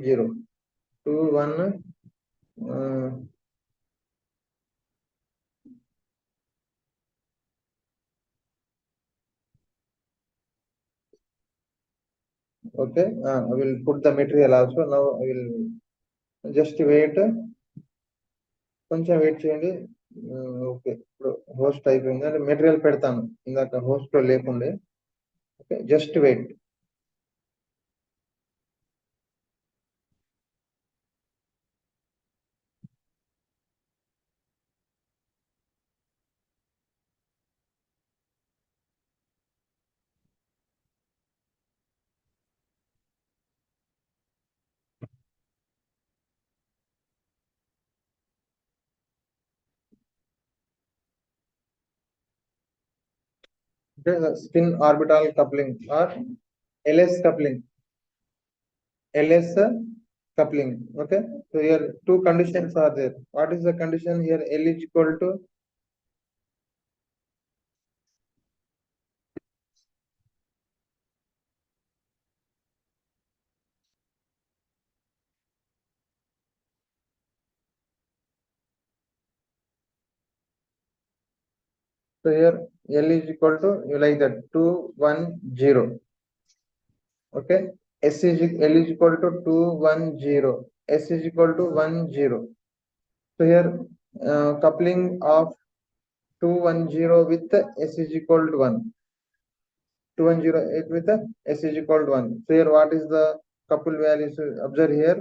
0 2 1 okay, I will put the material also. Now I will just wait, కొంచెం wait చేయండి. Okay, ఇప్పుడు host అయిపోయింది అంటే మెటీరియల్ పెడతాను, ఇందాక హోస్ట్ లో లేకుండే. Okay, just wait. Spin orbital coupling or LS coupling. LS coupling. Okay. So here two conditions are there. What is the condition here? L is equal to so here L is equal to you like that 2 1 0. Okay. S is L is equal to 2 1 0. S is equal to 1 0. So here coupling of 210 with S is equal to 1. 2108 with S is equal to 1. So here what is the couple values? Observe here.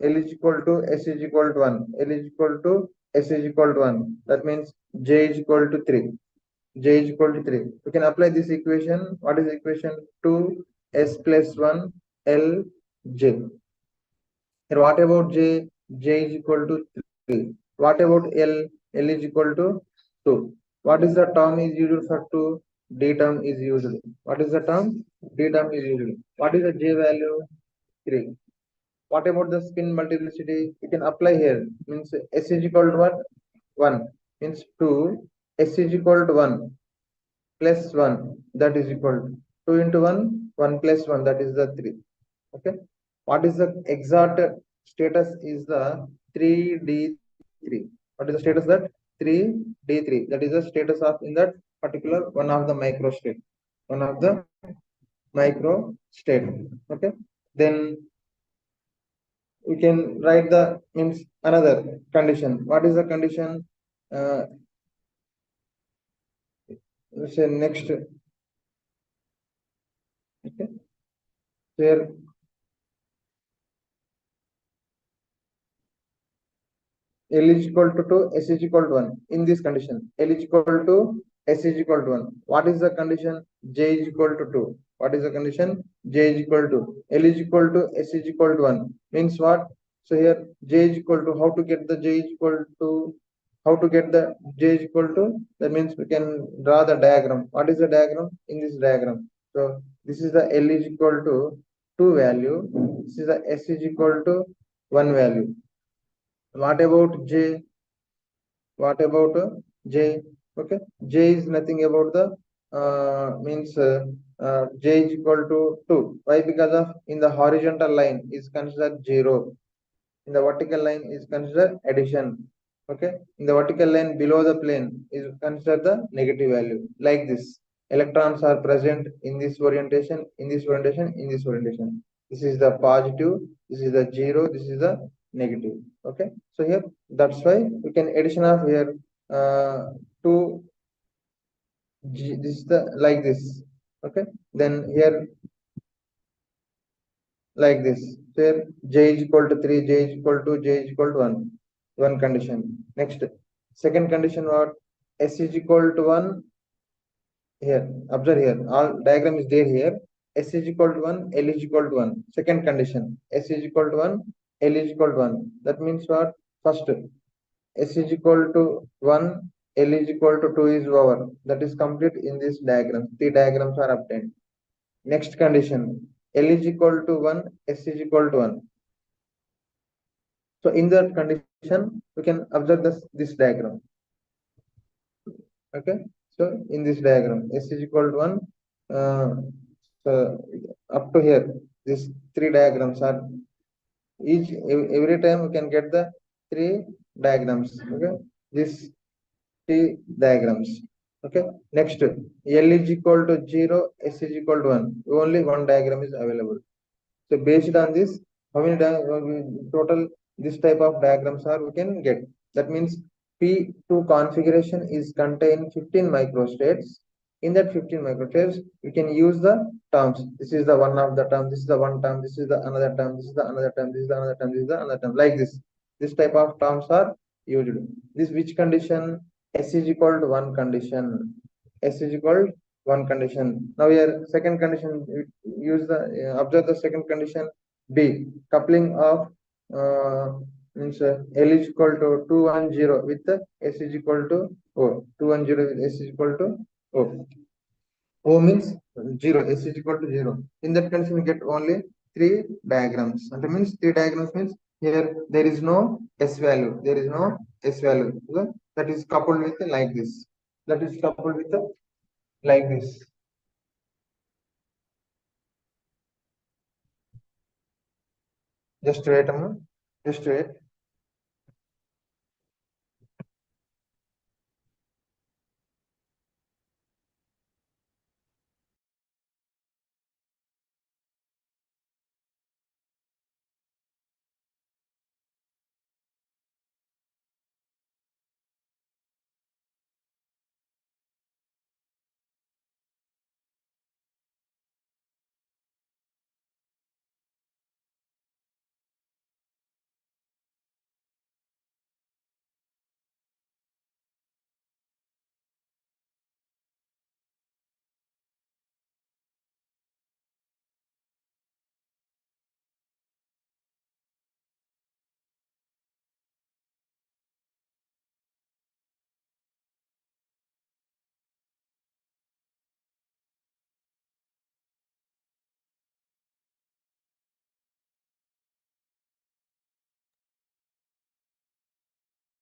L is equal to S is equal to 1. L is equal to S is equal to 1. That means J is equal to 3. J is equal to 3. We can apply this equation. What is the equation? 2 S plus 1 L J. Here what about J? J is equal to 3. What about L? L is equal to 2. What is the term is used for 2? D term is used. What is the term? D term is used. What is the J value? 3. What about the spin multiplicity? You can apply here. Means S is equal to what? 1. Means 2. S is equal to 1 plus 1. That is equal to 2 into 1. 1 plus 1. That is the 3. Okay. What is the exact status is the 3D3. What is the status that 3D3? That is the status of in that particular one of the micro state. One of the micro state. Okay. Then we can write the means another condition. What is the condition? Say next. Okay. Here L is equal to 2, S is equal to 1. In this condition, L is equal to S is equal to 1. What is the condition? J is equal to 2. What is the condition? J is equal to L is equal to S is equal to 1. Means what? So here J is equal to how to get the J is equal to how to get the J is equal to, that means we can draw the diagram. What is the diagram? In this diagram. So this is the L is equal to 2 value. This is the S is equal to 1 value. What about J? What about J? Okay, J is nothing about the means J is equal to 2. Why? Because of in the horizontal line is considered 0. In the vertical line is considered addition. Okay, in the vertical line below the plane is considered the negative value. Like this, electrons are present in this orientation, in this orientation, in this orientation. This is the positive, this is the 0, this is the negative. Okay, so here that's why we can addition of here to G, this is the like this. Okay, then here like this. So here J is equal to 3, J is equal to J is equal to 1. One condition. Next, second condition what? S is equal to 1. Here, observe here. All diagram is there here. S is equal to 1, L is equal to 1. Second condition. S is equal to 1, L is equal to 1. That means what? First, S is equal to 1, L is equal to 2 is over. That is complete in this diagram. Three diagrams are obtained. Next condition. L is equal to 1, S is equal to 1. So in that condition, we can observe this diagram. Okay. So in this diagram, S is equal to 1. So up to here, these three diagrams are Every time we can get the three diagrams. Okay, this three diagrams. Okay, next L is equal to 0, S is equal to 1. Only one diagram is available. So based on this, how many total this type of diagrams are we can get? That means P2 configuration is contain 15 microstates. In that 15 microstates, we can use the terms. This is the one of the term. This is the one term. This is the another term. This is the another term. This is the another term. This is the another term. Like this. This type of terms are used. This which condition? S is equal to one condition. S is equal to one condition. Now here second condition, use the observe the second condition. B, coupling of means L is equal to 210 with S is equal to O. 210 with S is equal to O. O means 0, S is equal to 0. In that condition, we get only three diagrams. And that means three diagrams means here there is no S value. There is no S value. Okay? That is coupled with like this. That is coupled with like this. Just wait a moment. Just wait.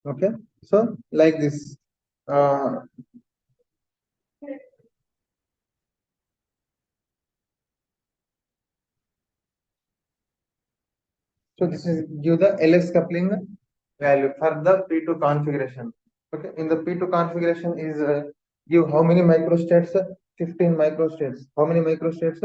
Okay. So like this. Uh, So this is give the LS coupling value for the P2 configuration. Okay, in the P2 configuration is give how many microstates? 15 microstates. How many microstates?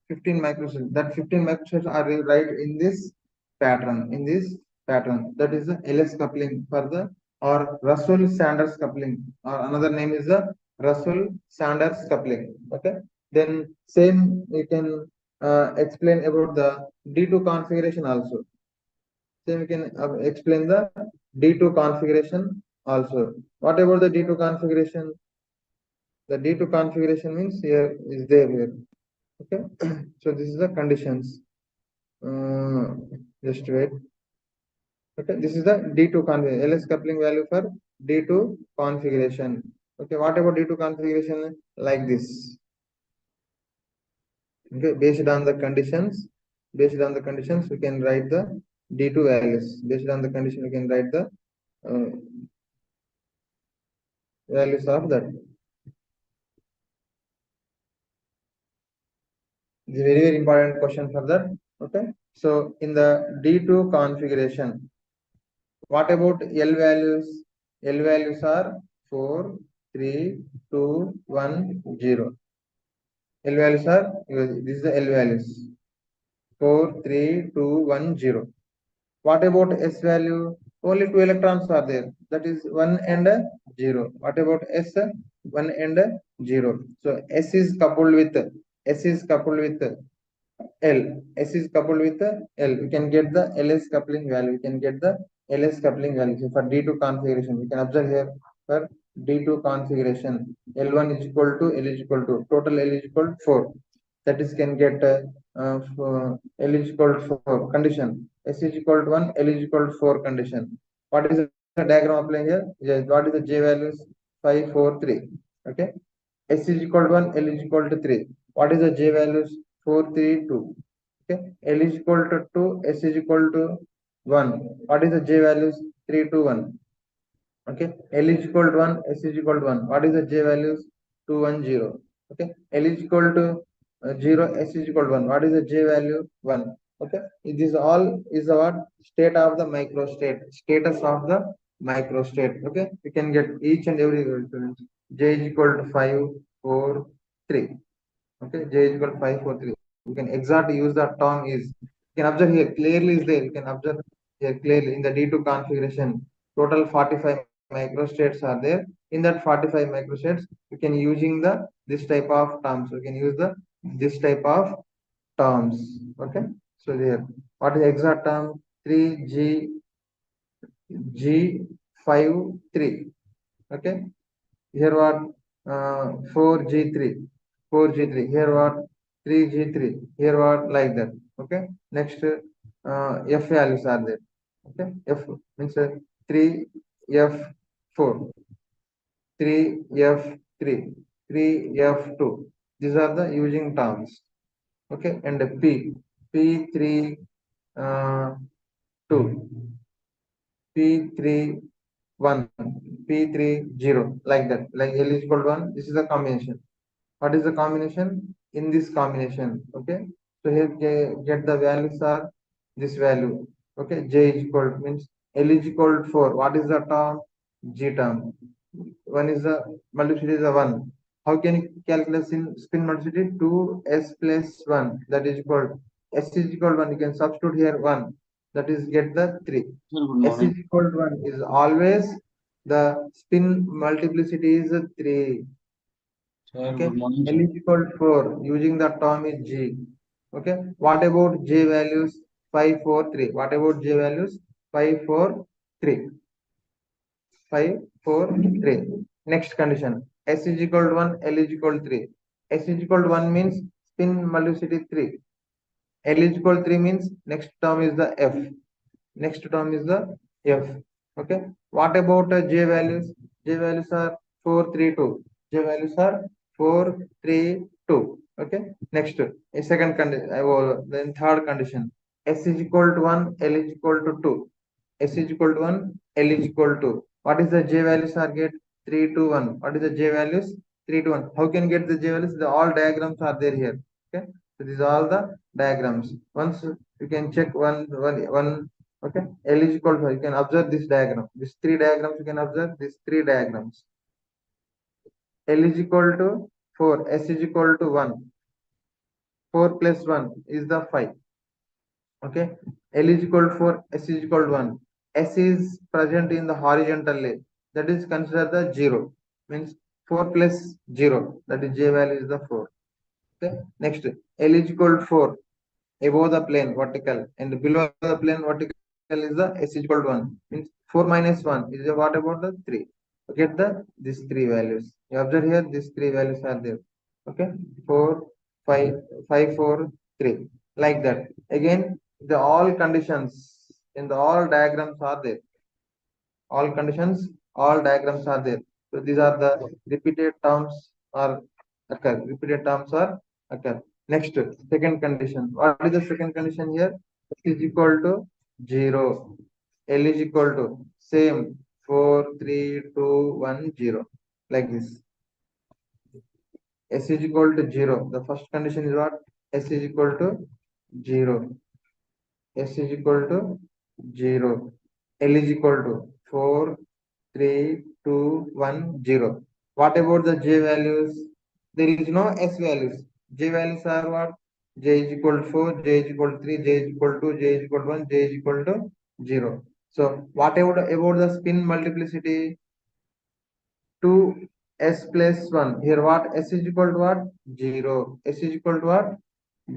15 microstates. That 15 microstates are right in this pattern. In this pattern, that is the LS coupling for the or Russell-Sanders coupling, or another name is the Russell-Sanders coupling. Okay, then same you can explain about the D2 configuration also. Then we can explain the D2 configuration also. What about the D2 configuration? The D2 configuration means here is there here. Okay. So this is the conditions. Just wait. Okay. This is the D2 configuration. LS coupling value for D2 configuration. Okay. What about D2 configuration? Like this. Okay. Based on the conditions, we can write the D2 values. Based on the condition, we can write the uh, values of that. It's a very, very important question for that. Okay. So in the D2 configuration, what about L values? L values are 4, 3, 2, 1, 0. L values are, this is the L values. 4, 3, 2, 1, 0. What about S value? Only two electrons are there. That is 1 and 0. What about S? 1 and 0. So S is coupled with L. S is coupled with L. We can get the LS coupling value. We can get the LS coupling value. So for D2 configuration, we can observe here for D2 configuration. L1 is equal to L is equal to total L is equal to 4. That is can get L is equal to 4 condition. S is equal to 1, L is equal to 4 condition. What is the diagram applying here? Yes, what is the J values? 5, 4, 3. Okay. S is equal to 1, L is equal to 3. What is the J values? 4, 3, 2. Okay. L is equal to 2, S is equal to 1. What is the J values? 3, 2, 1. Okay. L is equal to 1, S is equal to 1. What is the J values? 2, 1, 0. Okay. L is equal to 0, S is equal to 1. What is the J value? 1. Okay, this all is our state of the microstate, status of the microstate. Okay, you can get each and every students. J is equal to 5, 4, 3. Okay, J is equal to 5, 4, 3. You can exactly use that term is, you can observe here clearly is there. You can observe here clearly in the D2 configuration. Total 45 microstates are there. In that 45 microstates, you can using the this type of terms. You can use the this type of terms. Okay, so there. What is the exact term? 3G G53. Okay, here what 4G3, 4G3, here what 3G3, here what like that. Okay, next F values are there. Okay, F means 3F4, 3F3, 3F2. These are the using terms. Okay, and P3 2, P3 1, P3 0, like that. Like L is equal to 1. This is the combination. What is the combination? In this combination. Okay. So here get the values are this value. Okay. J is equal to, means L is equal to 4. What is the term? G term. One is the multiplicity is the 1. How can you calculate in spin multiplicity? 2s plus 1. That is equal to s is equal to 1. You can substitute here 1. That is get the 3. S is equal to 1 is always the spin multiplicity is 3. Okay, L is equal to 4. Using the term is G. Okay, what about J values? 5, 4, 3. What about J values? 5, 4, 3. 5, 4, 3. Next condition. S is equal to 1, L is equal to 3. S is equal to 1 means spin multiplicity 3. L is equal to 3 means next term is the F. Next term is the F. Okay. What about J values? J values are 4, 3, 2. J values are 4, 3, 2. Okay. Next, a second condition. Then third condition. S is equal to 1, L is equal to 2. S is equal to 1, L is equal to 2. What is the J values are get? 3 to 1. What is the J values? 3 to 1. How can you get the J values? The all diagrams are there here. Okay. So these are all the diagrams. Once you can check one. Okay, L is equal to, you can observe this diagram. These three diagrams you can observe these three diagrams. L is equal to 4, S is equal to 1. 4 plus 1 is the 5. Okay, L is equal to 4, S is equal to 1. S is present in the horizontal layer. That is considered the 0. Means 4 plus 0. That is J value is the 4. Okay, next L is equal to 4. Above the plane vertical and below the plane vertical is the S is equal to 1, means 4 minus 1 is what about the 3. Get the these three values. You observe here these three values are there. Okay, 4, 5, 5, 4, 3, like that. Again, the all conditions in the all diagrams are there. All conditions, all diagrams are there. So these are the repeated terms are occur. Repeated terms are occur. Next, second condition. What is the second condition here? S is equal to 0. L is equal to same 4, 3, 2, 1, 0. Like this. S is equal to 0. The first condition is what? S is equal to 0. S is equal to 0. L is equal to 4, 3, 2, 1, 0. What about the J values? There is no S values. J values are what? J is equal to 4, J is equal to 3, J is equal to 2, J is equal to 1, J is equal to 0. So what about the spin multiplicity? 2s plus 1. Here what? S is equal to what? 0. S is equal to what?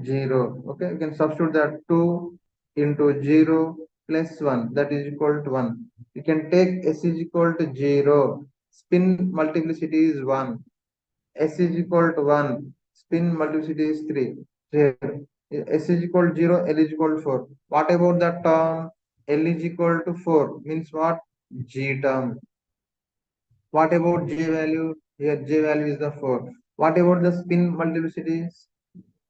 0. Okay, you can substitute that 2 into 0 plus 1. That is equal to 1. You can take S is equal to 0. Spin multiplicity is 1. S is equal to 1. Spin multiplicity is 3. Here, S is equal to 0. L is equal to 4. What about that term? L is equal to 4. Means what? G term. What about J value? Here J value is the 4. What about the spin multiplicity is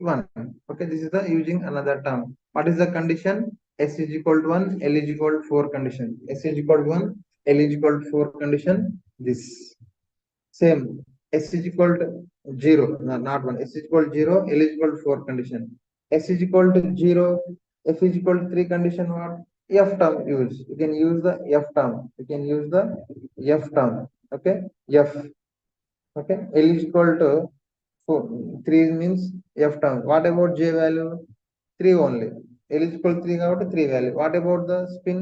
1. Okay, this is the using another term. What is the condition? S is equal to 1, L is equal to 4 condition. S is equal to 1, L is equal to 4 condition. This. Same. S is equal to 0, no, not 1. S is equal to 0, L is equal to 4 condition. S is equal to 0, F is equal to 3 condition what? F term use. You can use the F term. You can use the F term. Okay. F. Okay. L is equal to 4. 3 means F term. What about J value? 3 only. L is equal to 3 కాబట్టి 3 value. What about the spin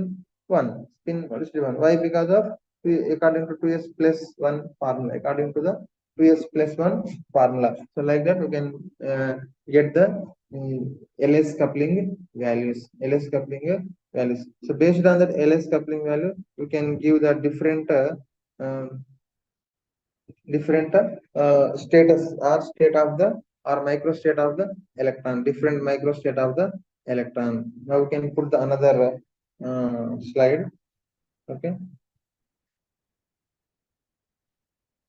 1? Spin what is 1? Why? Because of according to 2s plus 1 formula. According to the 2s plus 1 formula. So like that we can get the LS coupling values. LS coupling values. So based on that LS coupling value, we can give the different status or state of the or microstate of the electron, different microstate of the electron. Now we can put the another slide. Okay,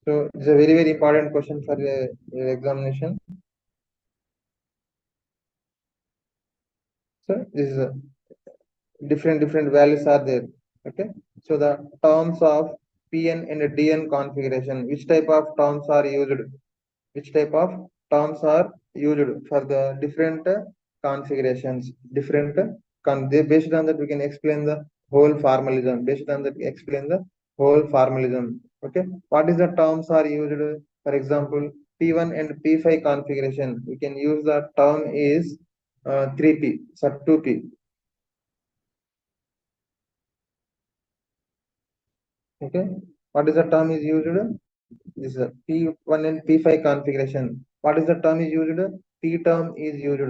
so it's a very important question for the examination. So this is a different values are there. Okay, so the terms of pn and dn configuration, which type of terms are used, which type of terms are used for the different configurations, different based on that we can explain the whole formalism. Based on that we explain the whole formalism. Okay, what is the terms are used? For example, p1 and p5 configuration, we can use the term is 3p, so 2p. Okay, what is the term is used? This is a P1 and P5 configuration. What is the term is used? P term is used.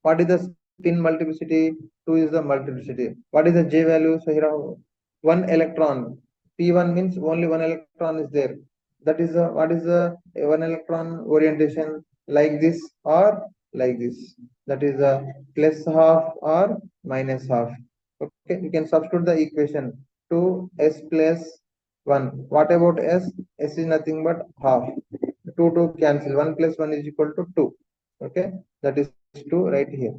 What is the spin multiplicity? 2 is the multiplicity. What is the J value? So here one electron. P1 means only one electron is there. That is what is the one electron orientation, like this or like this. That is plus half or minus half. Okay, you can substitute the equation 2s plus 1. What about s? S is nothing but half. 2 cancel. 1 plus 1 is equal to 2. Okay, that is 2 right here.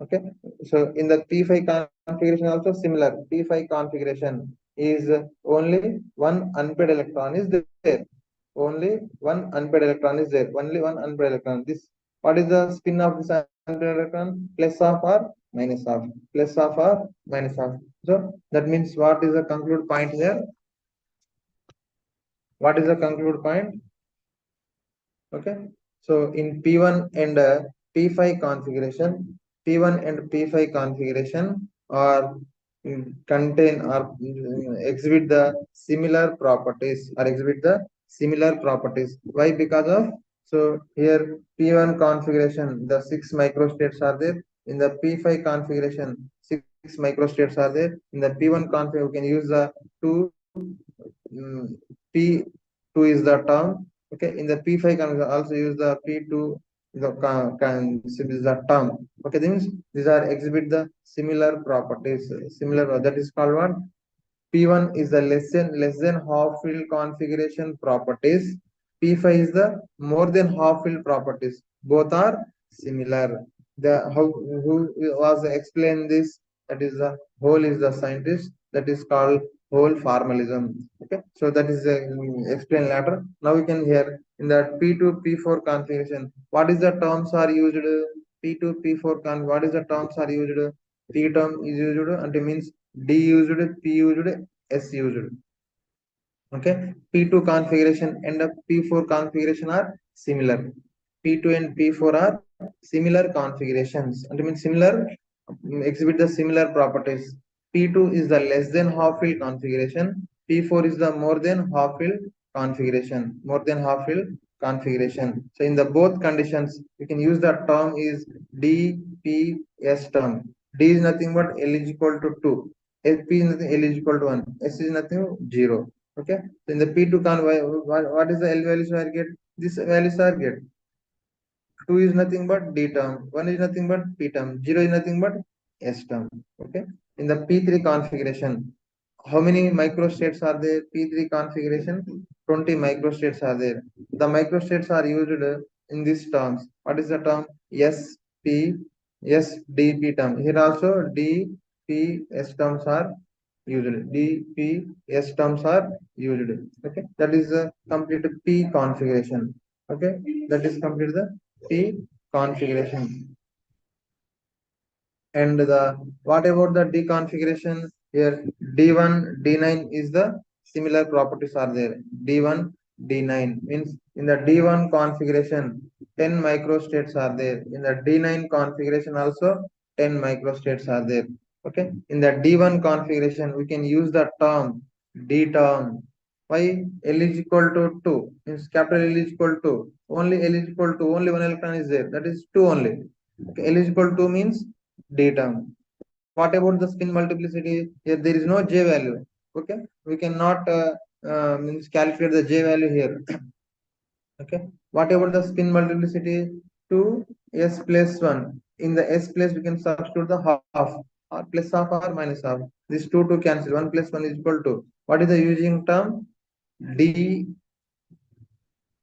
Okay, so in the P5 configuration also similar. P5 configuration is only one unpaired electron is there. Only one unpaired electron is there. Only one unpaired electron. This, what is the spin of this unpaired electron? Plus half or minus half. Plus half or minus half. So that means what is the conclude point here? What is the conclude point? Okay, so in P1 and P5 configuration, P1 and P5 configuration are contain or exhibit the similar properties or exhibit the similar properties. Why? Because of, so here P1 configuration, the 6 microstates are there. In the P5 configuration, 6 microstates are there. In the P1 config, we can use the 2 P2 is the term. Okay, in the P5 can also use the P2 is the term. Okay, that means these are exhibit the similar properties. Similar, that is called what? P1 is the less than half fill configuration properties. P5 is the more than half fill properties. Both are similar. The how who was explained this? That is the whole is the scientist. That is called whole formalism. Okay, so that is explained later. Now we can hear in the P2 P4 configuration. What is the terms are used? P2 P4 what is the terms are used? P term is used and it means D used, P used, S used. Okay, P2 configuration and P4 configuration are similar. P2 and P4 are similar configurations and it means similar, exhibit the similar properties. P2 is the less than half fill configuration. P4 is the more than half fill configuration. More than half fill configuration. So in the both conditions, you can use the term is D, P, S term. D is nothing but L is equal to 2. P is nothing, L is equal to 1. S is nothing 0. Okay. So in the P2 what is the L values I get? This values are get. 2 is nothing but D term, 1 is nothing but P term, 0 is nothing but S term. Okay. In the P3 configuration, how many microstates are there? P3 configuration, 20 microstates are there. The microstates are used in these terms. What is the term? S, P, S, D, P term. Here also D, P, S terms are used. D, P, S terms are used. Okay. That is the complete P configuration. Okay. That is complete the P configuration. And the what about the D configuration? Here D1, D9 is the similar properties are there. D1, D9 means in the D1 configuration 10 microstates are there. In the D9 configuration also 10 microstates are there. Okay. In the D1 configuration we can use the term D term. Why? L is equal to 2 means capital L is equal to only L is equal to only one electron is there, that is 2 only. Okay. L is equal to means D term. What about the spin multiplicity? Here there is no J value. Okay, we cannot means calculate the J value here. Okay, what about the spin multiplicity? 2s plus 1. In the s place we can substitute the half, or plus half or minus half. This 2 cancel. 1 plus 1 is equal to what is the using term? D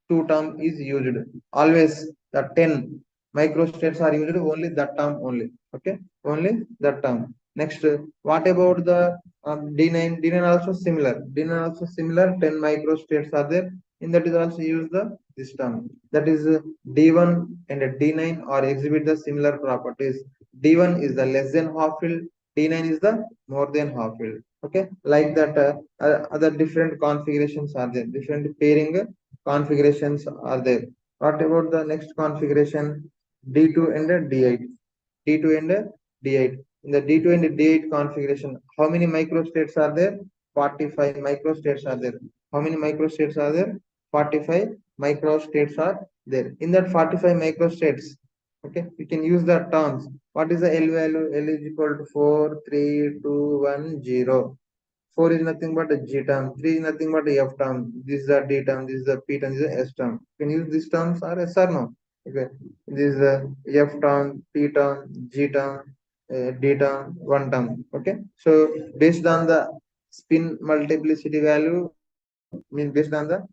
two term is used. Always the 10 microstates are used, only that term only. Okay, only that term. Next, what about the D9? D9 also similar. D9 also similar. 10 microstates are there. In that is also use the this term. That is D1 and D9 or exhibit the similar properties. D1 is the less than half filled. D9 is the more than half filled. Okay, like that. Other different configurations are there. Different pairing configurations are there. What about the next configuration? D2 and D8. D2 and D8. In the D2 and D8 configuration, how many microstates are there? 45 microstates are there. How many microstates are there? 45 microstates are there. In that 45 microstates, okay, we can use the terms. What is the L value? L is equal to 4, 3, 2, 1, 0. 4 is nothing but a G term. 3 is nothing but a F term. This is the D term. This is the P term. This is the S term. Can you use these terms or S or no? Okay. This is the F term, P term, G term, D term, 1 term. Okay. So based on the spin multiplicity value, means based on the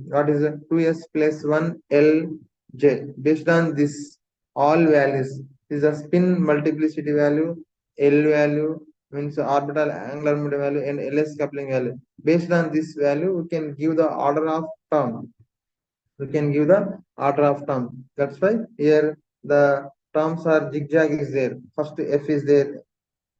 what is the 2s plus 1 L J. Based on this all values, this is the spin multiplicity value, L value, means orbital angular momentum value, and LS coupling value. Based on this value, we can give the order of term. We can give the order of term. That's why here the terms are zigzag is there. First F is there,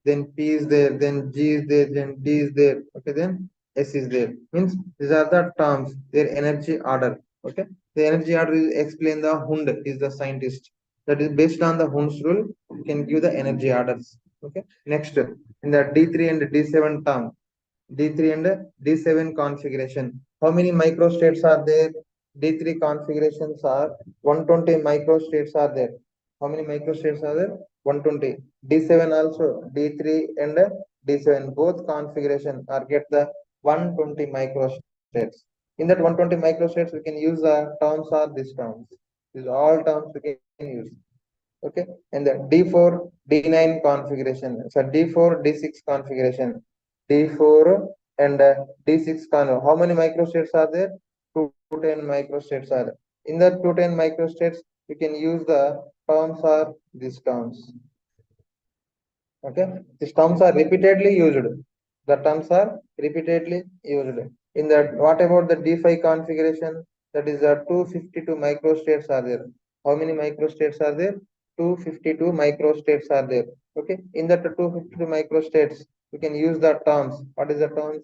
then P is there, then G is there, then D is there. Okay, then S is there. Means these are the terms, their energy order. Okay, the energy order is explain the Hund is the scientist. That is based on the Hund's rule, you can give the energy orders. Okay, next in the D3 and D7 term, D3 and D7 configuration. How many microstates are there? D3 configurations are 120 microstates are there. How many microstates are there? 120. D7 also, D3 and D7 both configuration are get the 120 microstates. In that 120 microstates, we can use the terms or these terms. These all terms we can use. Okay, and the D4 D9 configuration. So D4 D6 configuration. D4 and D6 how many microstates are there? 210 microstates are there. In the 210 microstates, we can use the terms or these terms. Okay, these terms are repeatedly used. The terms are repeatedly used. In that, what about the D5 configuration? That is the 252 microstates are there. How many microstates are there? 252 microstates are there. Okay, in that 252 microstates, we can use the terms. What is the terms?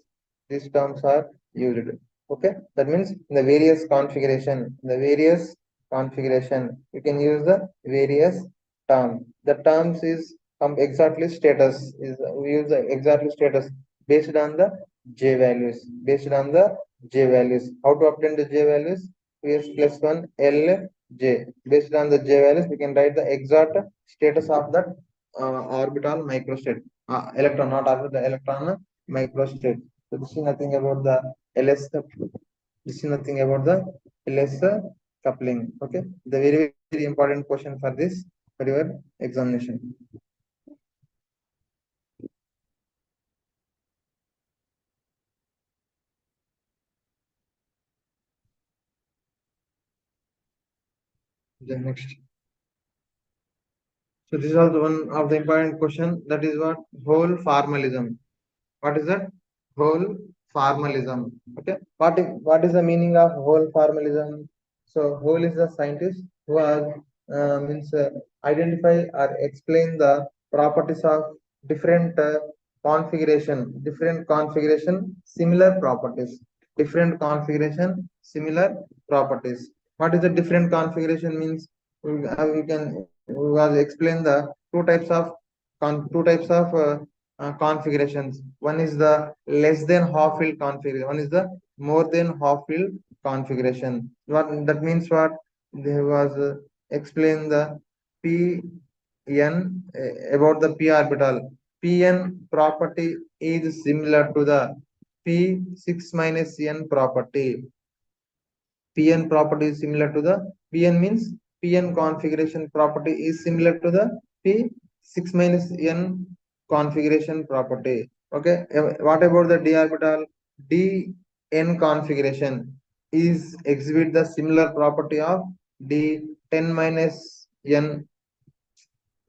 These terms are used. Okay, that means in the various configuration, you can use the various term. The terms is exactly status is we use the exactly status based on the J values. Based on the J values. How to obtain the J values? PS plus 1 L J. Based on the J values, we can write the exact status of that orbital microstate. Electron, not orbital, the electron microstate. So this is nothing about the LS. This is nothing about the LS coupling. Okay, the very very important question for this for your examination. The next. So this is also one of the important question. That is what whole formalism. What is that? Whole formalism. Okay. What is the meaning of whole formalism? So whole is the scientist who has means identify or explain the properties of different configuration, similar properties. Different configuration, similar properties. What is the different configuration means? We will explain the two types of configurations. One is the less than half field configuration. One is the more than half field configuration. What that means? What there was explain the Pn about the p orbital. Pn property is similar to the p6 minus n property. Pn property is similar to the Pn means Pn configuration property is similar to the p6 minus n configuration property. Okay. What about the d orbital? Dn configuration is exhibit the similar property of d10 minus n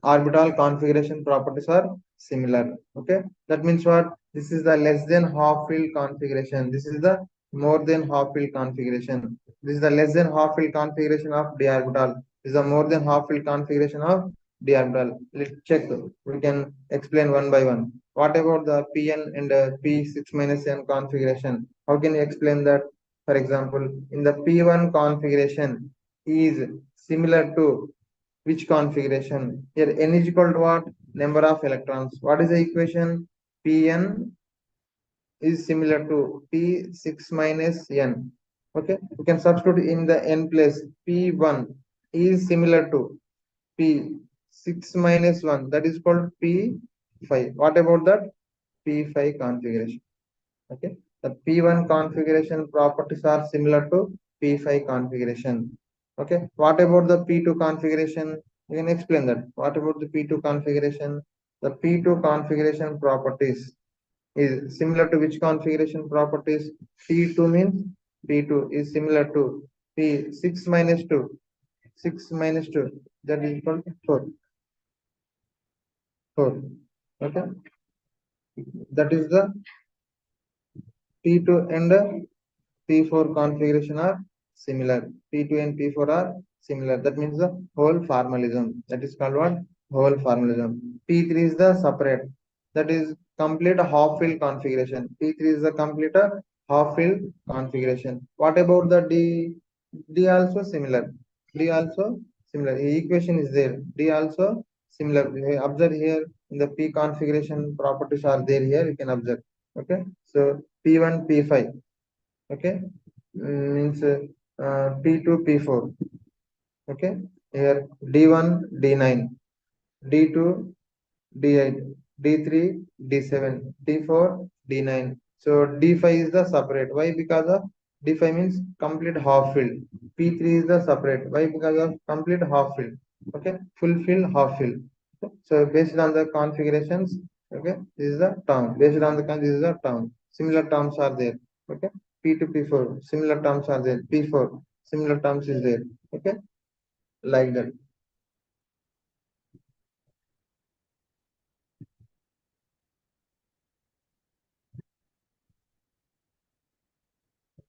orbital configuration properties are similar. Okay, that means what? This is the less than half field configuration. This is the more than half field configuration. This is the less than half field configuration of d orbital. This is the more than half field configuration of d orbital. Let's check. We can explain one by one. What about the pn and p6 minus n configuration? How can you explain that? For example, in the p1 configuration is similar to which configuration? Here n is equal to what? Number of electrons. What is the equation? Pn is similar to P6 minus n. Okay, we can substitute in the n place. P1 is similar to P6 minus 1. That is called P5. What about that? P5 configuration. Okay, the P1 configuration properties are similar to P5 configuration. Okay, what about the P2 configuration? You can explain that. What about the P2 configuration? The P2 configuration properties is similar to which configuration properties? P2 means P2 is similar to P6 minus 2. 6 minus 2, that is equal to 4. 4. Okay, that is the P2 and P4 configuration are similar. P2 and P4 are similar. That means the whole formalism. That is called what? Whole formalism. P3 is the separate. That is complete half field configuration. P3 is the complete half field configuration. What about the D? D also similar. D also similar. The equation is there. D also similar. Observe here in the P configuration properties are there here. You can observe. Okay. So P1, P5. Okay, means P2, P4. Okay, here D1, D9, D2, D8, D3, D7, D4, D9. So D5 is the separate. Why? Because of D5 means complete half field. P3 is the separate. Why? Because of complete half field. Okay, full field, half field. So based on the configurations, okay, this is the term. Based on the this is the term. Similar terms are there. Okay, P2, P4, similar terms are there. P4, similar terms is there. Okay, like that.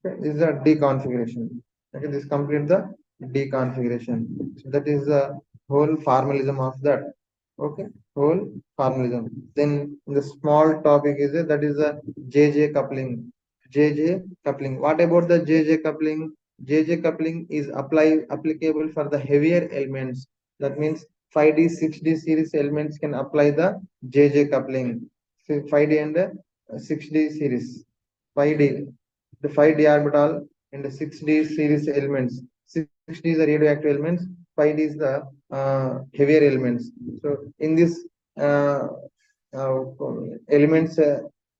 Okay, this is a deconfiguration. Okay, this complete the deconfiguration. So that is the whole formalism of that. Okay, whole formalism. Then the small topic is that is the JJ coupling. JJ coupling. What about the JJ coupling? JJ coupling is applicable for the heavier elements. That means 5D, 6D series elements can apply the JJ coupling. So 5D and 6D series. 5D, the 5D orbital and the 6D series elements. 6D is the radioactive elements, 5D is the heavier elements. So in this uh, uh, elements,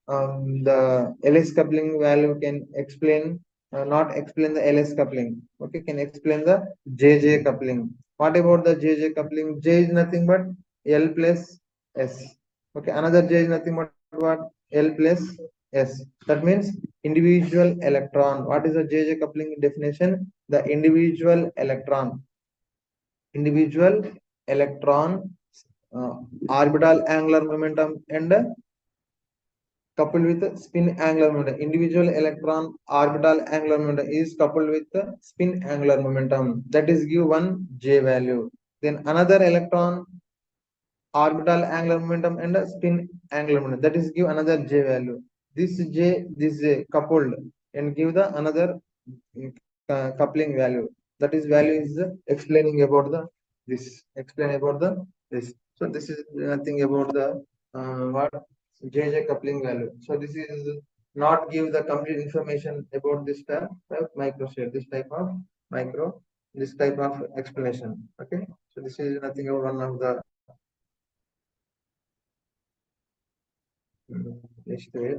the LS coupling value can explain, not explain the LS coupling. Okay, can explain the JJ coupling. What about the JJ coupling? J is nothing but L plus S. Okay, another J is nothing but what? L plus S. That means individual electron. What is the JJ coupling definition? The individual electron orbital angular momentum and coupled with spin angular momentum. Individual electron orbital angular momentum is coupled with the spin angular momentum. That is give one J value. Then another electron orbital angular momentum and spin angular momentum. That is give another J value. This J coupled and give the another coupling value. That is value is explaining about the this. Explain about the this. So this is nothing about the what JJ coupling value. So this is not give the complete information about this type of microstate. This type of explanation. Okay. So this is nothing about one of the next way.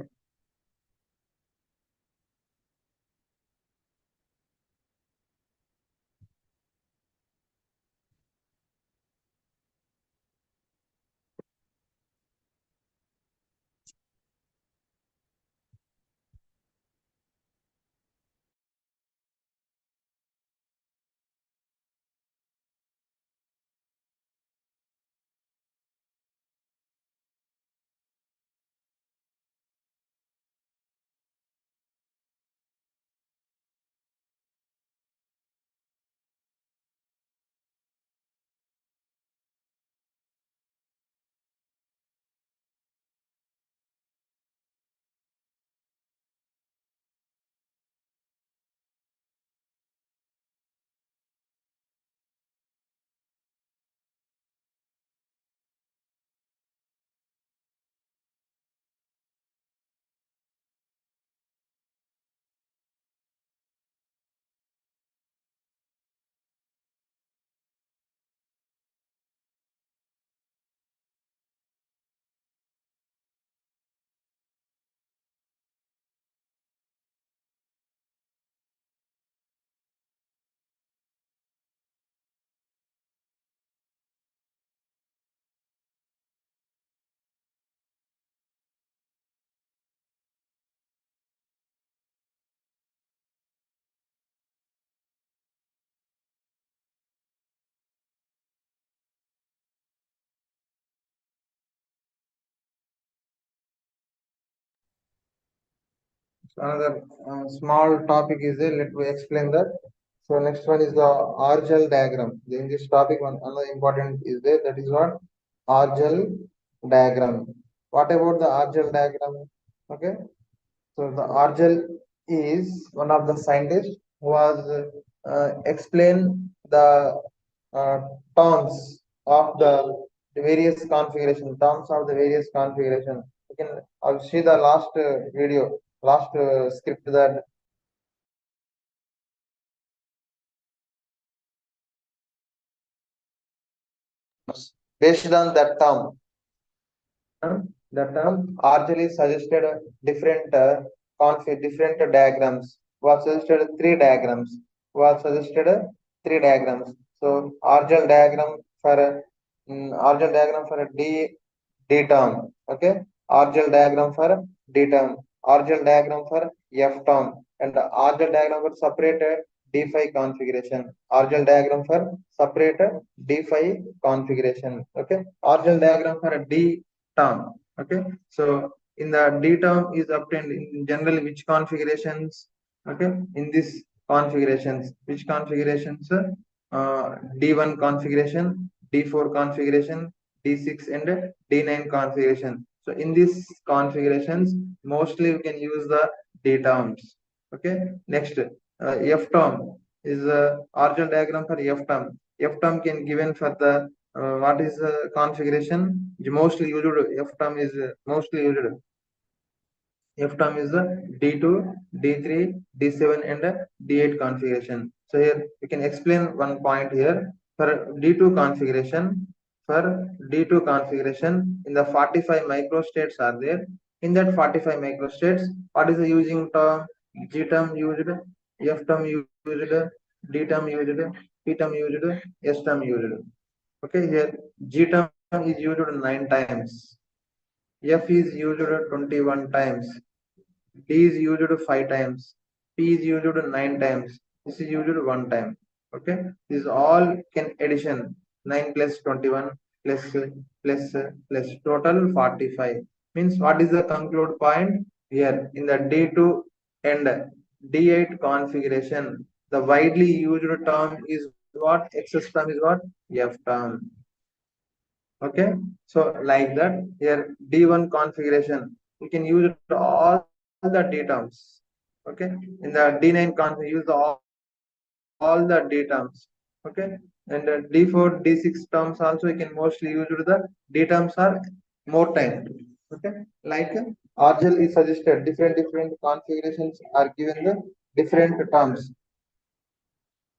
So another small topic is there. Let me explain that. So next one is the RGL diagram. In this topic, one another important is there. That is what RGL diagram. What about the RGL diagram? Okay. So the RGL is one of the scientists who was explain the uh, terms of the terms of the various configuration. You can see the last video, last script that based on that term. The term RGL suggested different diagrams. Was suggested three diagrams. Was suggested three diagrams. So RGL diagram for a D term. Okay. RGL diagram for D term. RGL diagram for F term. And RGL diagram for separate D5 configuration. RGL diagram for separate D5 configuration. Okay. RGL diagram for a D term. Okay. So in the D term is obtained in generally which configurations? Okay. In this configurations, which configurations? D1 configuration, D4 configuration, D6 and D9 configuration. So in these configurations, mostly we can use the D terms. Okay. Next, F term is a origin diagram for F term. F term can given for the what is the configuration? Mostly used F term is mostly used F term is the D2, D3, D7 and D8 configuration. So here we can explain one point here for D2 configuration. For D2 configuration, in the 45 microstates are there. In that 45 microstates, what is the using term? G term used, F term used, D term used, P term used, S term used. Okay, here G term is used 9 times. F is used 21 times. D is used 5 times. P is used 9 times. This is used 1 time. Okay. This all can addition 9 plus 21 plus total 45. Means what is the conclude point? Here in the D2 and D8 configuration, the widely used term is what? Excess term is what? F term. Okay, so like that here D1 configuration, we can use all the D terms. Okay, in the D9 configuration, use all the D terms. Okay, and D4 D6 terms also we can mostly use the D terms are more time. Okay, like RGL is suggested different configurations are given the different terms.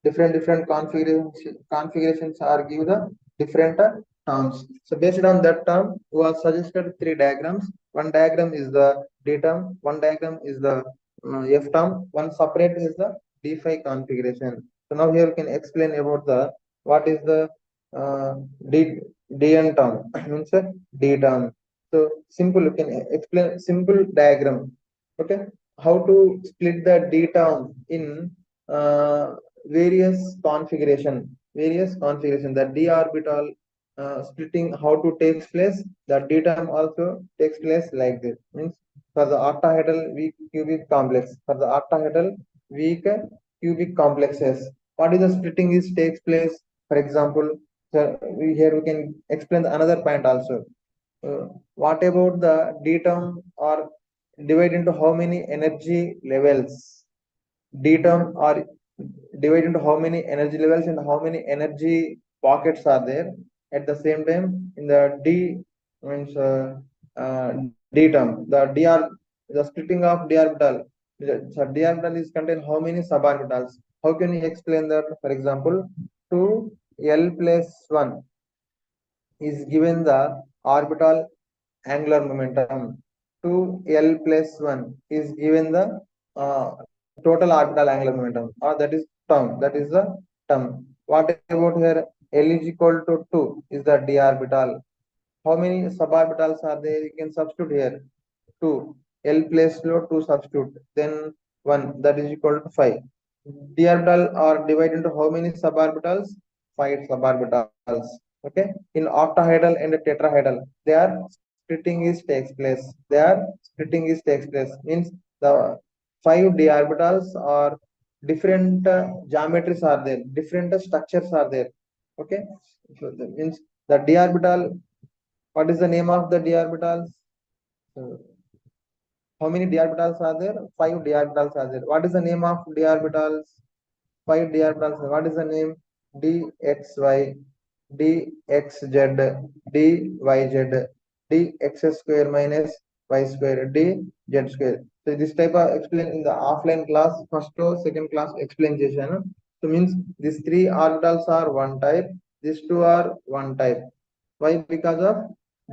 Different configurations are given the different terms. So based on that term, we have suggested three diagrams. One diagram is the D term, one diagram is the F term, one separate is the D5 configuration. So now here we can explain about the what is the uh, D DN term means D term. So simple, you can explain simple diagram. Okay, how to split the D term in uh, various configuration. The d orbital splitting how to takes place, the d term also takes place like this. Means for the octahedral weak cubic complex, for the octahedral weak cubic complexes, what is the splitting is takes place. For example, so here we can explain another point also. What about the d term or divide into how many energy levels? D term are divided into how many energy levels and how many energy pockets are there. At the same time, in the D means D term, the splitting of d orbital. So d orbital is contain how many suborbitals? How can you explain that? For example, 2 L plus 1 is given the orbital angular momentum. 2L plus 1 is given the total orbital angular momentum, or that is term. That is the term. What about here? L is equal to 2 is the d orbital. How many suborbitals are there? You can substitute here. 2. L place load 2 substitute. Then 1, that is equal to 5. D orbital are divided into how many suborbitals? 5 suborbitals. Okay. In octahedral and tetrahedral, they are splitting is takes place. Means the 5 d orbitals are different geometries are there, different structures are there. Okay. So that means the d orbital, what is the name of the d orbitals? So how many d orbitals are there? 5 d orbitals are there. What is the name of d orbitals? 5 d orbitals. What is the name? dxy, dxz, dyz, dx square minus y square, dz square. So this type of explain in the offline class, first or second class explanation. So means these three orbitals are one type, these two are one type. Why? Because of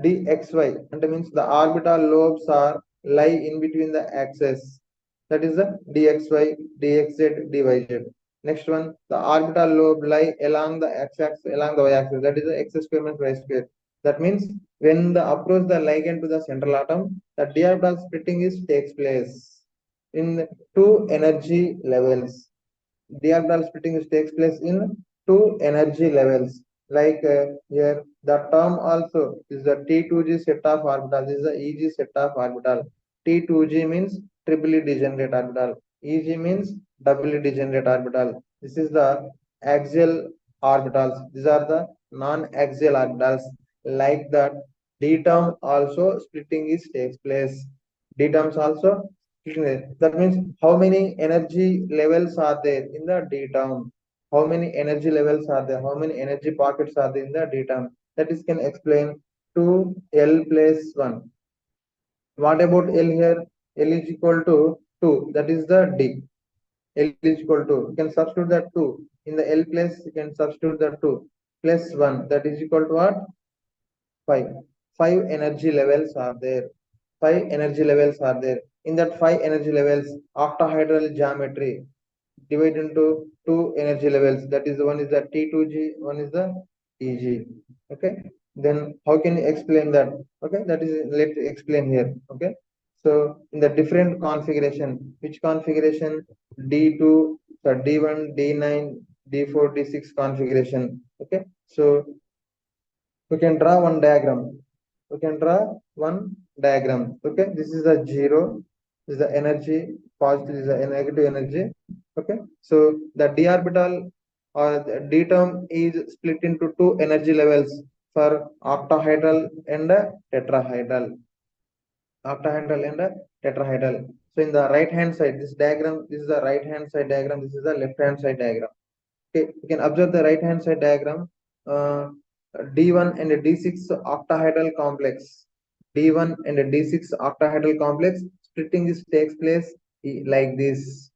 dxy, and means the orbital lobes are lie in between the axes. That is the dxy, dxz, dyz. Next one, the orbital lobe lie along the x-axis, along the y-axis. That is the x square minus y square. That means when the approach the ligand to the central atom, the d orbital splitting is takes place in two energy levels. D orbital splitting takes place in two energy levels. Like here, the term also is the T2G set of orbital. This is the EG set of orbital. T2G means triply degenerate orbital. EG means doubly degenerate orbital. This is the axial orbitals. These are the non-axial orbitals. Like that, D term also splitting is takes place. D terms also. That means how many energy levels are there in the D term? How many energy levels are there? How many energy pockets are there in the D term? That is can explain 2L plus 1. What about L here? L is equal to 2. That is the D. L is equal to. You can substitute that 2. In the L place, you can substitute that 2 plus 1. That is equal to what? 5. 5 energy levels are there. 5 energy levels are there. In that 5 energy levels, octahedral geometry divided into 2 energy levels. That is, one is the T2G, one is the EG. Okay. Then how can you explain that? Okay, that is, let's explain here. Okay. So in the different configuration, which configuration? D2, so D1, D9, D4, D6 configuration. Okay. So we can draw one diagram. Okay, this is the zero, this is the energy, positive is the negative energy. Okay, so the d orbital or the d term is split into two energy levels. for octahedral and tetrahedral. Octahedral and tetrahedral. So in the right hand side, this diagram, this is the right hand side diagram, this is the left hand side diagram. Okay, you can observe the right hand side diagram. Uh, D1 and D6 octahedral complex. D1 and D6 octahedral complex. Splitting this takes place like this.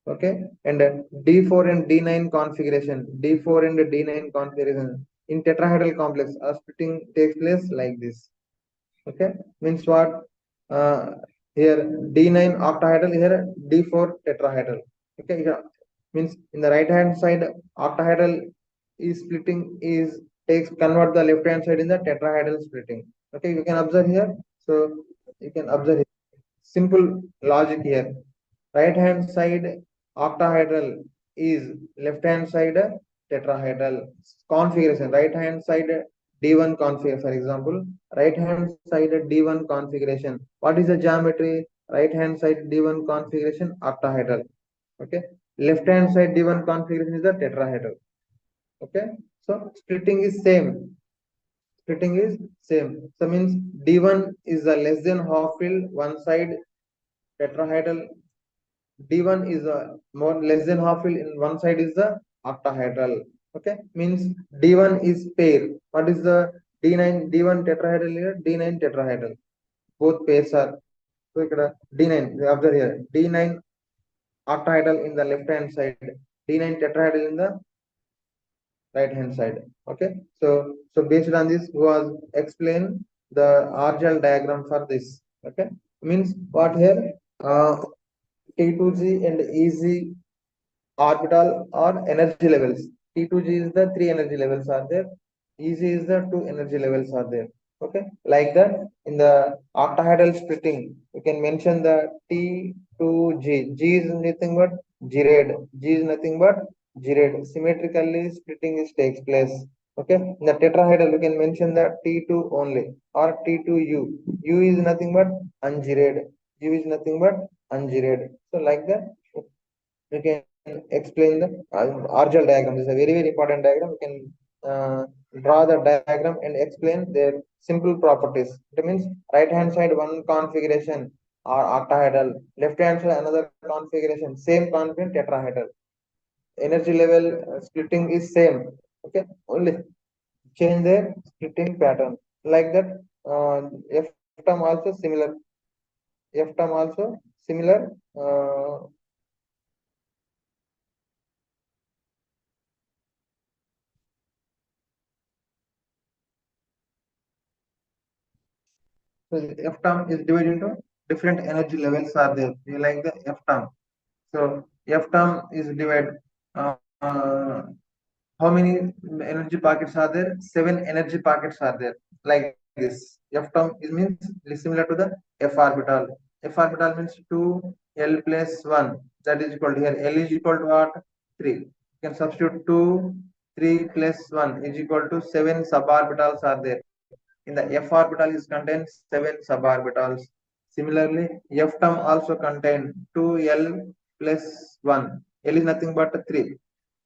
Okay, and D4 and D9 configuration. D4 and D9 configuration in tetrahedral complex. Splitting takes place like this. Okay, means what? uh, Here D9 octahedral, here D4 tetrahedral. Okay, here means in the right hand side octahedral is splitting is takes convert the left hand side in the tetrahedral splitting. Okay, you can observe here. So you can observe here. Simple logic here. Right hand side octahedral is left hand side tetrahedral configuration. Right hand side D1 configuration, for example, right hand side D1 configuration. What is the geometry? Right hand side D1 configuration octahedral. Okay, left hand side D1 configuration is the tetrahedral. Okay, so splitting is same. Splitting is same. So means D1 is the less than half filled one side tetrahedral. D1 is a more less than half filled in one side is the octahedral. Okay, means D1 is pair. What is the D9? D1 tetrahedral here, D9 tetrahedral. Both pairs are. So here D9. Observe here. D9 octahedral in the left hand side. D9 tetrahedral in the right hand side. Okay, so based on this was explain the RGL diagram for this. Okay, means what here? T2G and EZ orbital or energy levels. T2G is the three energy levels are there. EZ is the two energy levels are there. Okay, like that in the octahedral splitting, you can mention the T2G. G is nothing but G-rad. G is nothing but G-rad. Symmetrically splitting is takes place. Okay, in the tetrahedral, you can mention the T2 only or T2U. U is nothing but ungirad. U is nothing but ungirad. So like that, you can explain the RGL diagram. This is a very, very important diagram. You can draw the diagram and explain their simple properties. It means right hand side one configuration or octahedral, left hand side another configuration, same configuration tetrahedral. Energy level splitting is same. Okay, only change their splitting pattern. Like that, F term also similar. F term also similar. So F term is divided into different energy levels are there. You like the F term. So F term is divided. How many energy packets are there? 7 energy packets are there. Like this. F term is means similar to the F orbital. F orbital means 2 L plus 1. That is equal to here. L is equal to what? 3. You can substitute 2, 3 plus 1 is equal to 7 suborbitals are there. In the F orbital is contained 7 suborbitals. Similarly, F term also contained 2L plus 1. L is nothing but 3.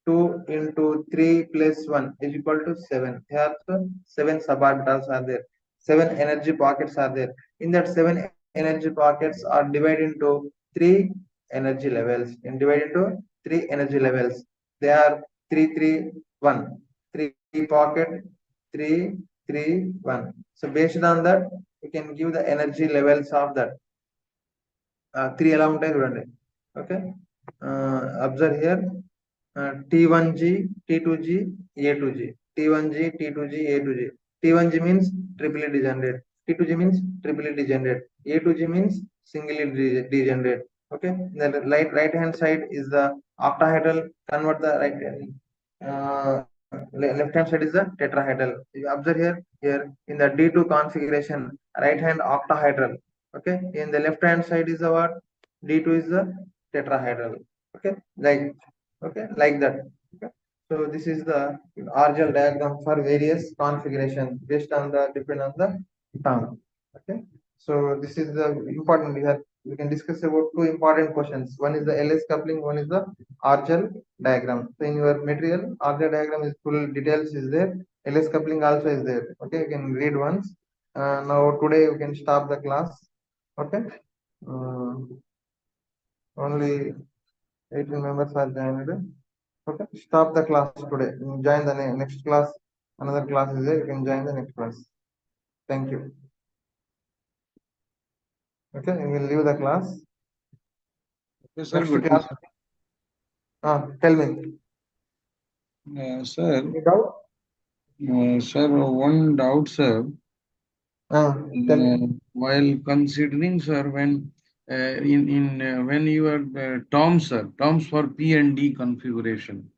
2 into 3 plus 1 is equal to 7. Here also 7 suborbitals are there. 7 energy pockets are there. In that 7 energy pockets are divided into 3 energy levels. And divided into 3 energy levels. They are 3, 3, 1. 3 pocket, 3, 3, 1. So based on that, you can give the energy levels of that. 3 ఎలా ఉంటాయి చూడండి. Okay, observe here. T1G, T2G, A2G. T1G, T2G, A2G. T1G means triply degenerate. T2G means triply degenerate. A2G means singly degenerate. Okay, the right hand side is the octahedral. Convert the right hand. Left hand side is the tetrahedral. You observe here. Here in the D2 configuration, right hand octahedral. Okay, in the left hand side is the what? D2 is the tetrahedral. Okay, like that. Okay, so this is the RGL diagram for various configurations based on the depend on the term. Okay, so this is the important here. We can discuss about two important questions. One is the LS coupling, one is the RGL diagram. So in your material, RGL diagram is full details is there. LS coupling also is there. Okay, you can read once. Now today you can stop the class. Okay. Uh, Only 18 members are joined. Okay, stop the class today. Join the next class. Another class is there. You can join the next class. Thank you. Okay, we will leave the class. Okay, sir. Next Good day, class. sir. Tell me. Sir, Any doubt? sir, one doubt, sir. Tell me. While considering, sir, when in when you are terms, sir, terms for P and D configuration.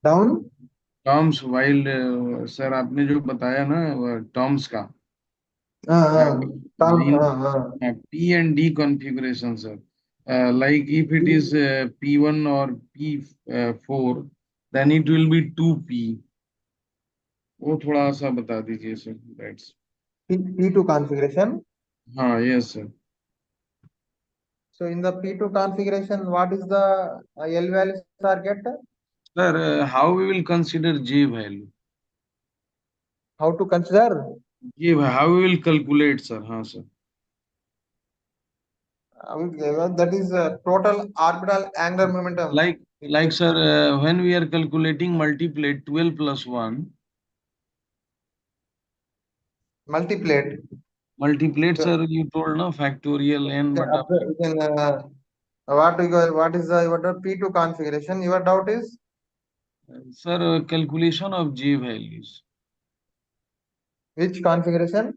Down. Terms while sir आपने जो बताया ना terms का Down. In P and D configuration sir like if it is P1 और P4 then it will be 2P वो थोड़ा सा बता दीजिए सर दैट्स P2 configuration. हाँ yes sir So in the P2 configuration, what is the L values are get? Sir how we will consider J value How to consider? J how we will calculate sir हाँ sir That is total orbital angular momentum. like like sir when we are calculating multiplet 12 plus 1 Multiplet. multiplet So sir you told na factorial n bata you can what is the your P2 configuration? Your doubt is sir calculation of J values which configuration?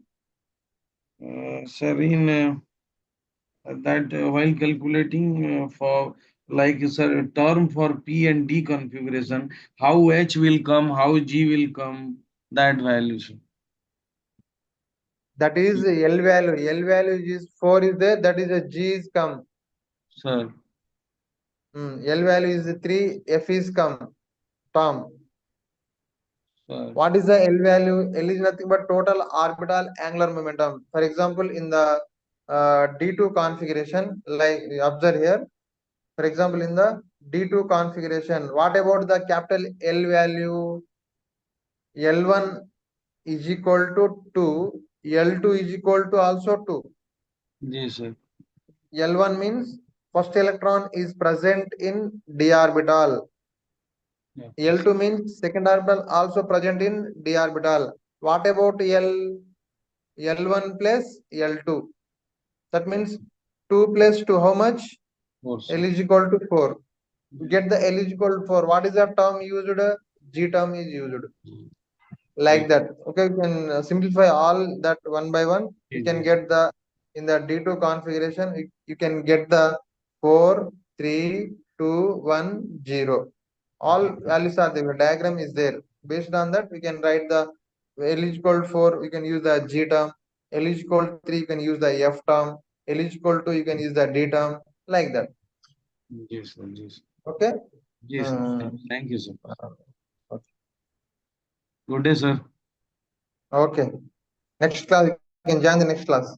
sir in that while calculating for like sir term for P and D configuration how H will come how G will come that value sir. That is L value. L value is 4 is there. That is a G is come. Sir L value is 3. F is come. Tom. sir What is the L value? L is nothing but total orbital angular momentum. For example, in the D2 configuration, like observe here. For example, in the D2 configuration, what about the capital L value? L1 is equal to 2. L2 is equal to also 2. जी sir L1 means first electron is present in d orbital. yeah. L2 means second orbital also present in d orbital. What about L1 plus L2? That means 2 plus 2 how much? Course L is equal to 4. To get the L is equal to 4, what is the term used? G term is used. Like that. Okay, you can simplify all that one by one. You can जी get the in the D2 configuration, you can get the 4, 3, 2, 1, 0. All values are there. The diagram is there. Based on that, we can write the L is equal to 4, we can use the G term. L is equal to 3, you can use the F term. L is equal to, you can use the D term. Like that. जी sir Okay. जी sir Uh, thank you sir okay. good day sir Okay. Next class, you can join the next class.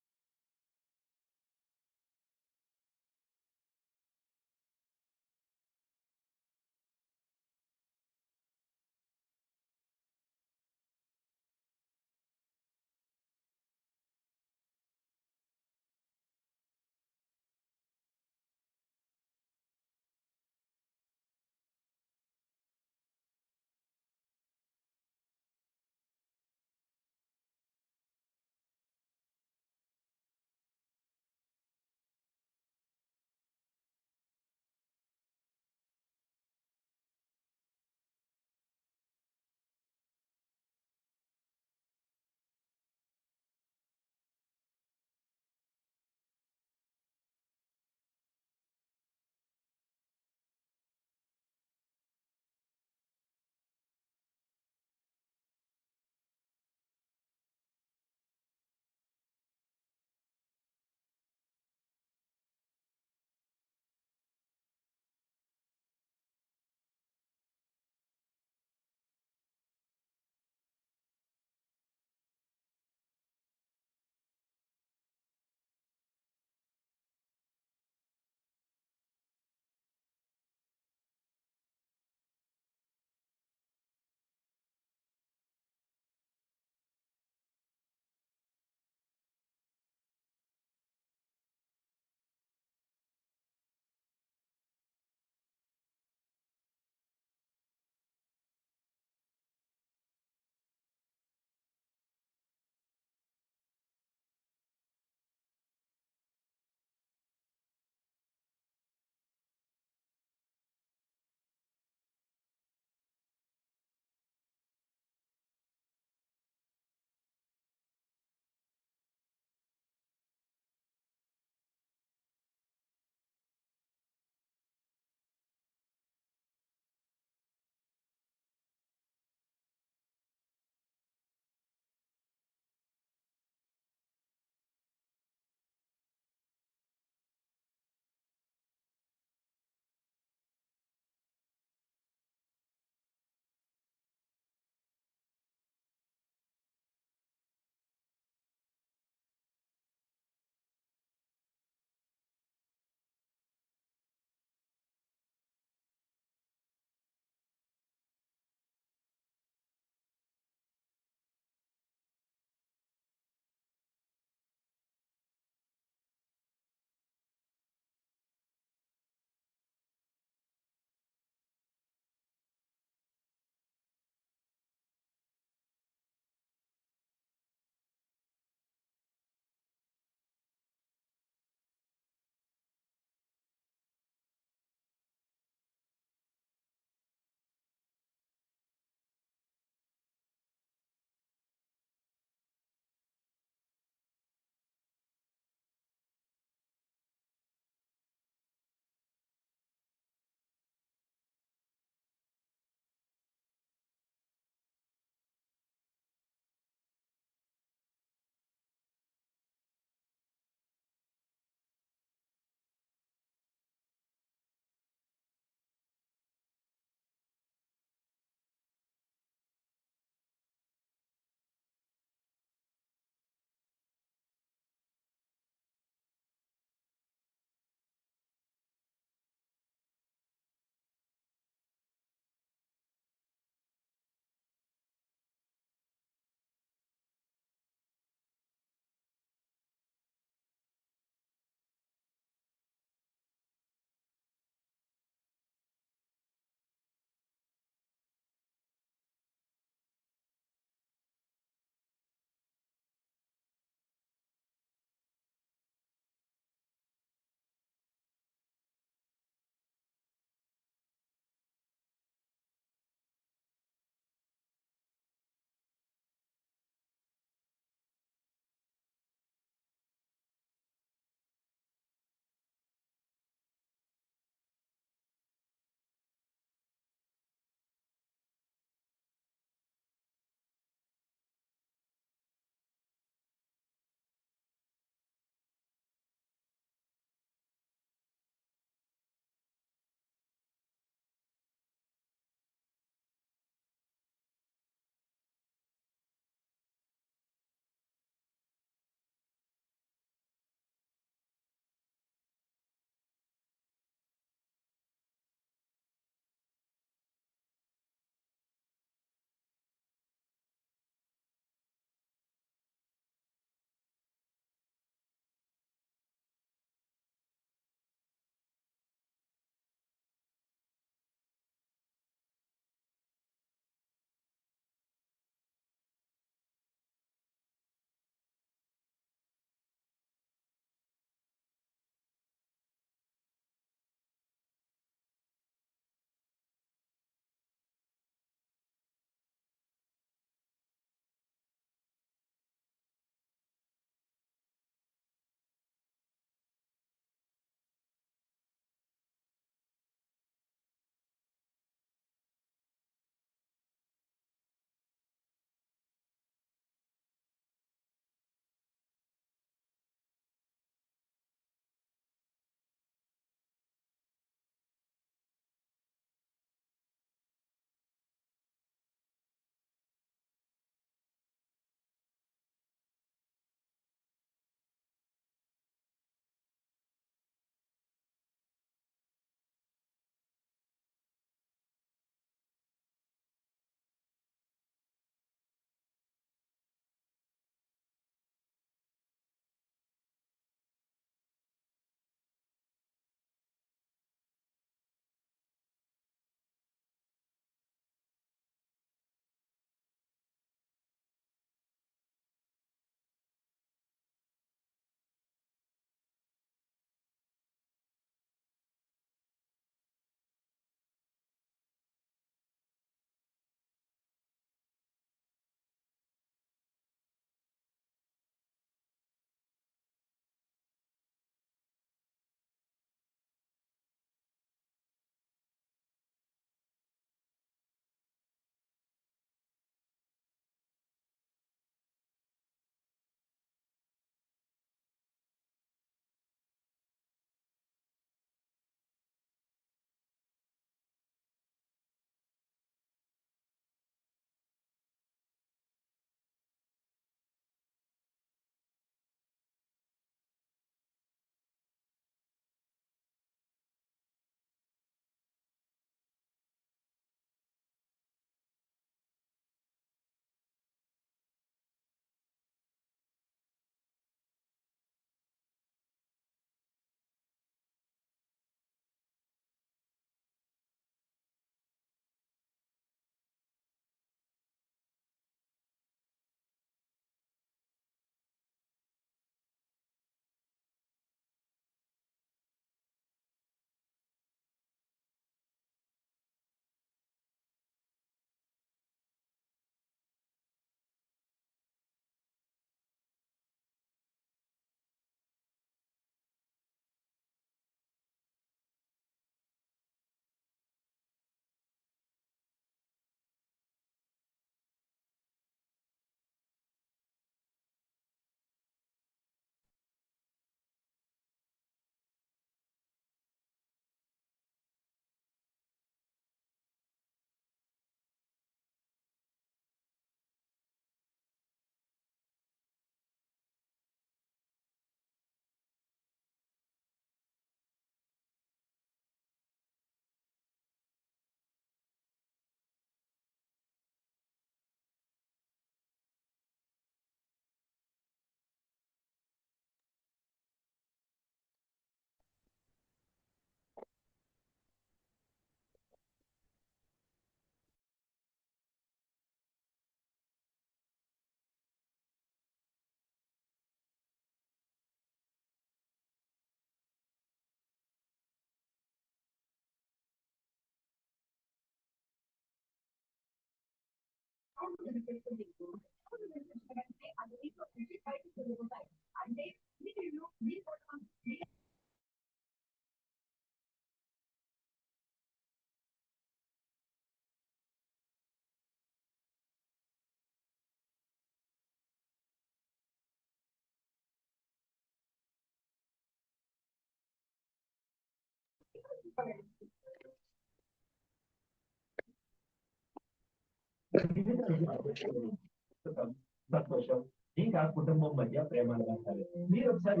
సంతోషం ఇంకా కుటుంబం మధ్య ప్రేమను పంచాలి. మీరు ఒకసారి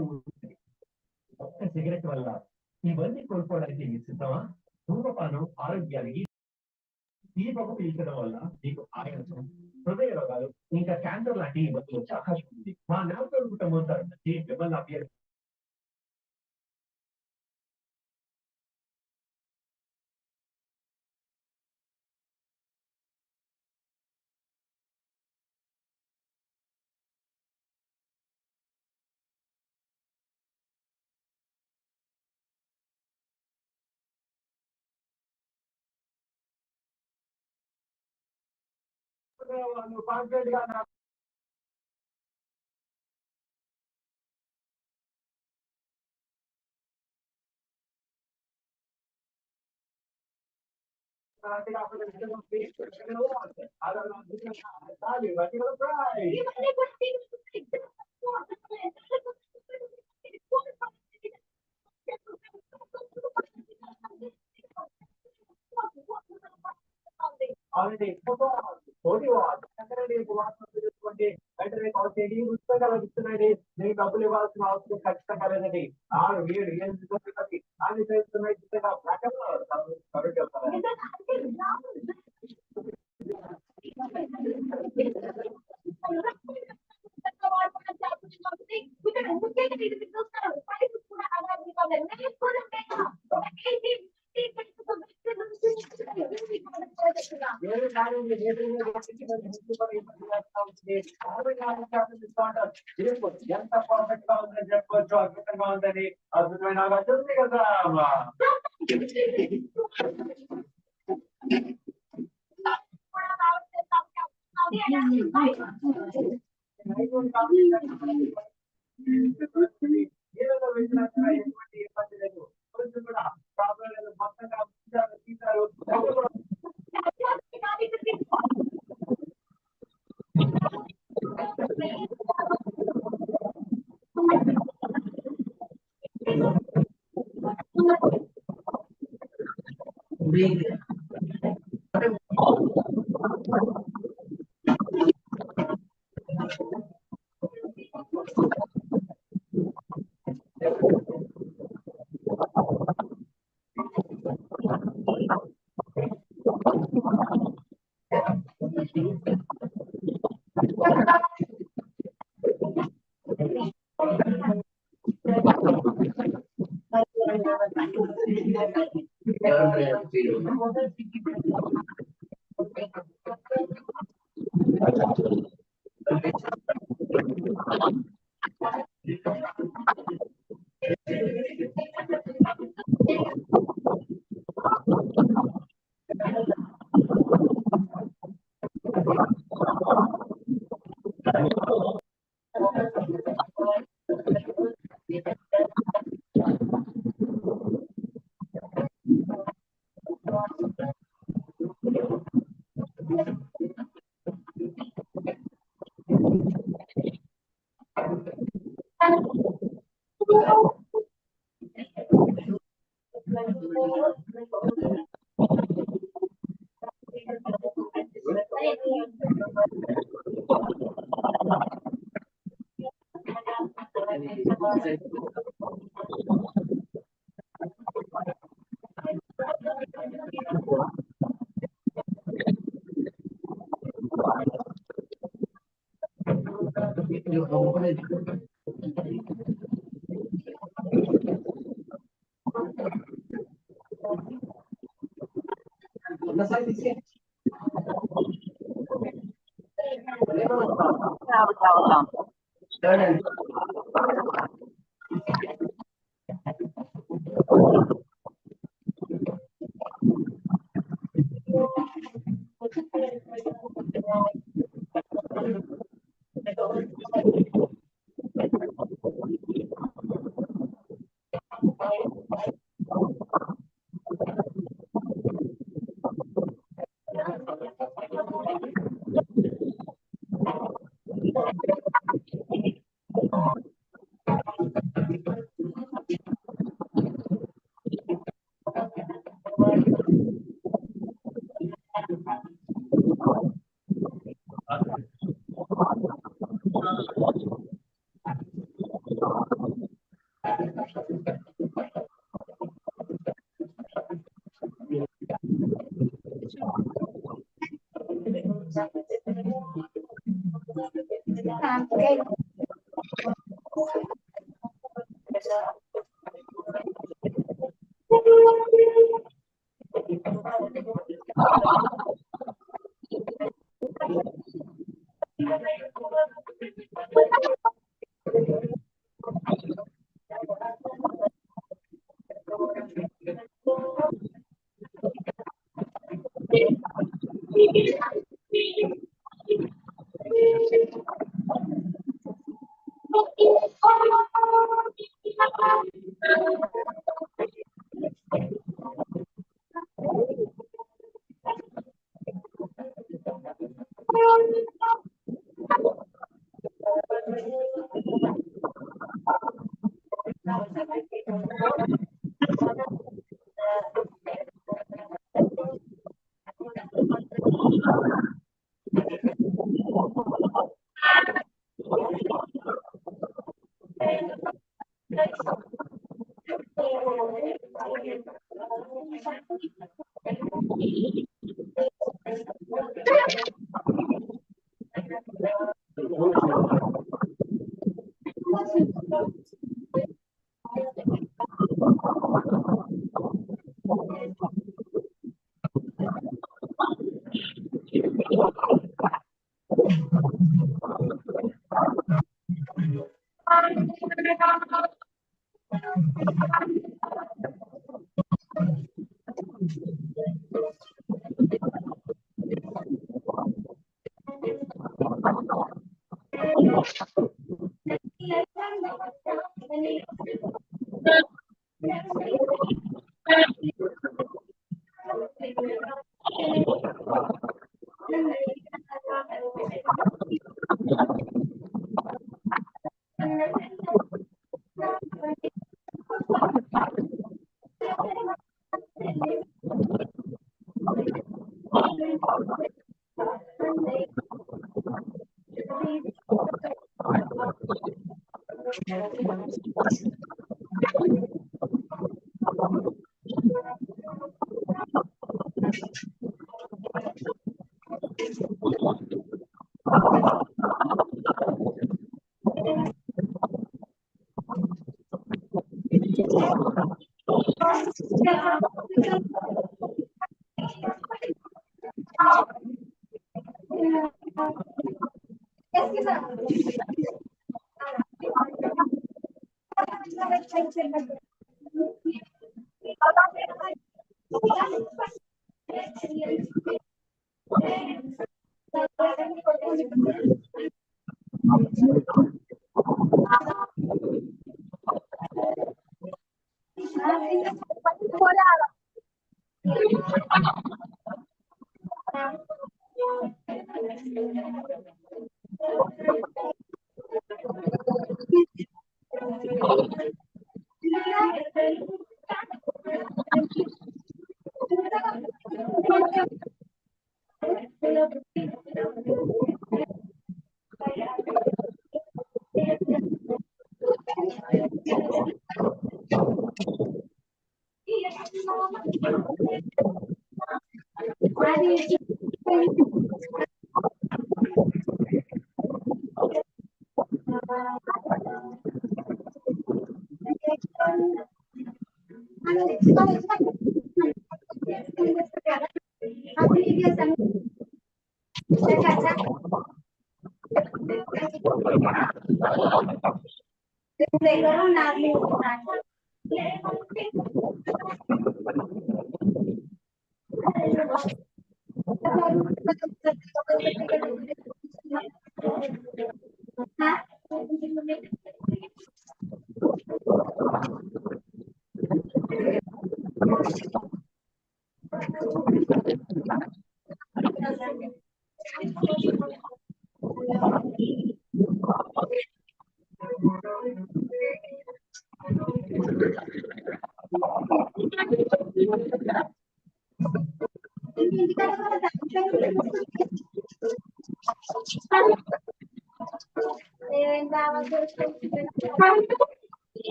ఒక్క సిగరెట్ వల్ల ఇవన్నీ కోల్పోవడానికి మీకు సిద్ధమా? ధూమపానం ఆరోగ్యానికి, దీపకు పీల్చడం వల్ల మీకు ఆయాసం, హృదయ రోగాలు ఇంకా క్యాన్సర్ లాంటి ఇబ్బందులు వచ్చే అవకాశం ఉంది. మా నాయకుల కుటుంబం తరఫు నుంచి మిమ్మల్ని అభ్యర్థి కాన్ఫిడెంట్ గా ఆల్రెడీ వెంటనే కాల్ చేయండి. ఉచితంగా లభిస్తున్నాయండి. మీకు డబ్బులు ఇవ్వాల్సిన అవసరం ఖచ్చితంగా లేదండి. 6, 7 అన్ని చేస్తున్నాయి. ఉచితంగా కరెక్ట్ చెప్తారా? ఎంత పర్ఫెక్ట్ గా ఉందని చెప్పొచ్చు, అద్భుతంగా ఉందని. అద్భుతమైన చూస్తే కదా ఎటువంటి ఇబ్బంది లేదు. కొంచెం కూడా ప్రాబ్లం లేదు. మొత్తంగా తీశారు.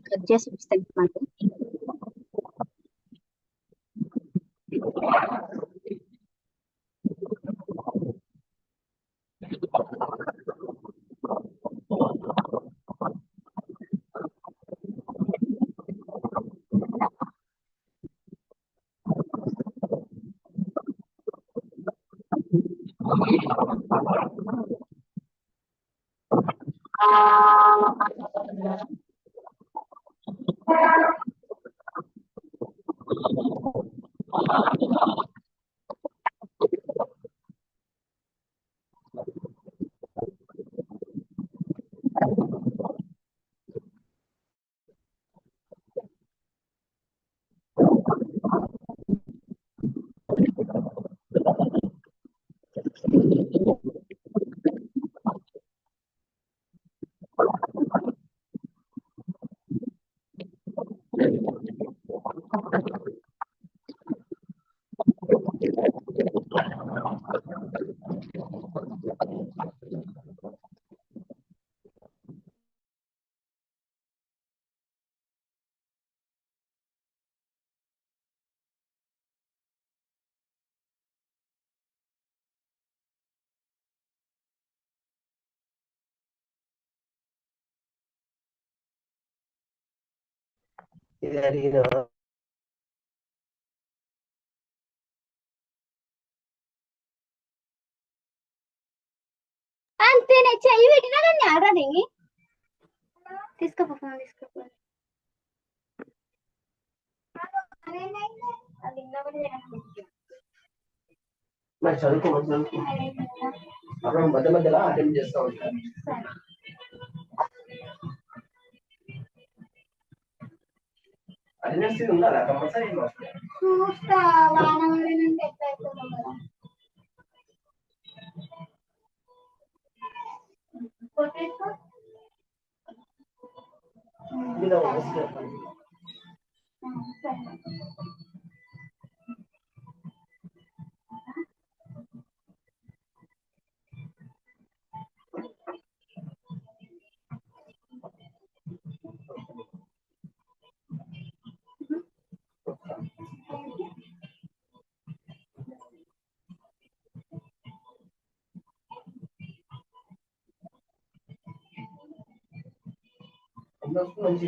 కట్ చేసి ఇస్తాను మాకు. అంతేనే చెయ్యి పెట్టినా కానీ ఆడది తీసుకోపో ఫోన్ తీసుకోపో. మరి చదువుకో అప్పుడు మధ్య మధ్యలో అటెండ్ చేస్తూ ఉంటాను. అటెండెన్స్ ఉండాలా కంపల్సరీ? చూస్తా వారం నుండి ఎట్లయితుందో కదా. కొట్టేసుకో. మంచి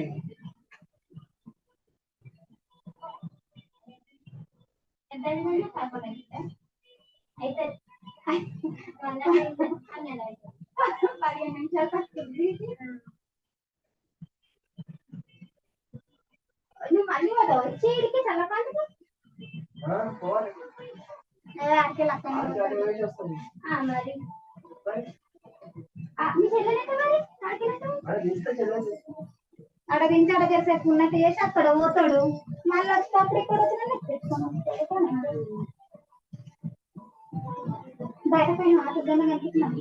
అయితే 15 నిమిషాలు వస్తుంది. నువ్వు మళ్ళీ కదా వచ్చేడికి చల్లపాటు మరి అక్కడ నుంచి అక్కడ చేసేపు ఉన్నట్టు చేసి అక్కడ పోతాడు మళ్ళీ వచ్చేటప్పుడు ఇక్కడ వచ్చిన బయట పైన ఆటగానే కనిపిస్తున్నాను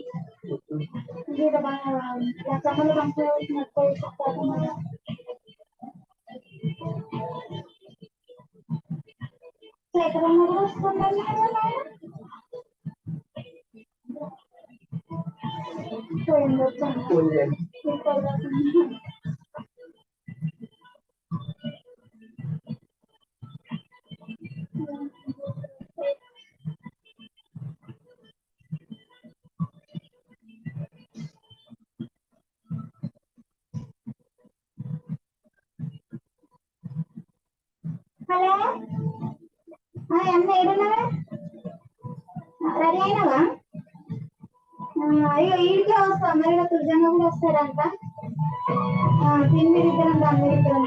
కమలు పంపినట్టు ఎక్కడన్నా కూడా వస్తుంటాను హలో అన్న ఏడున్నావా రెడీ అయినావా అయ్యో ఇంటికే వస్తాం మరి తుర్జంగా కూడా వస్తాడంట తిన్నిద్దరం అందరిద్దరం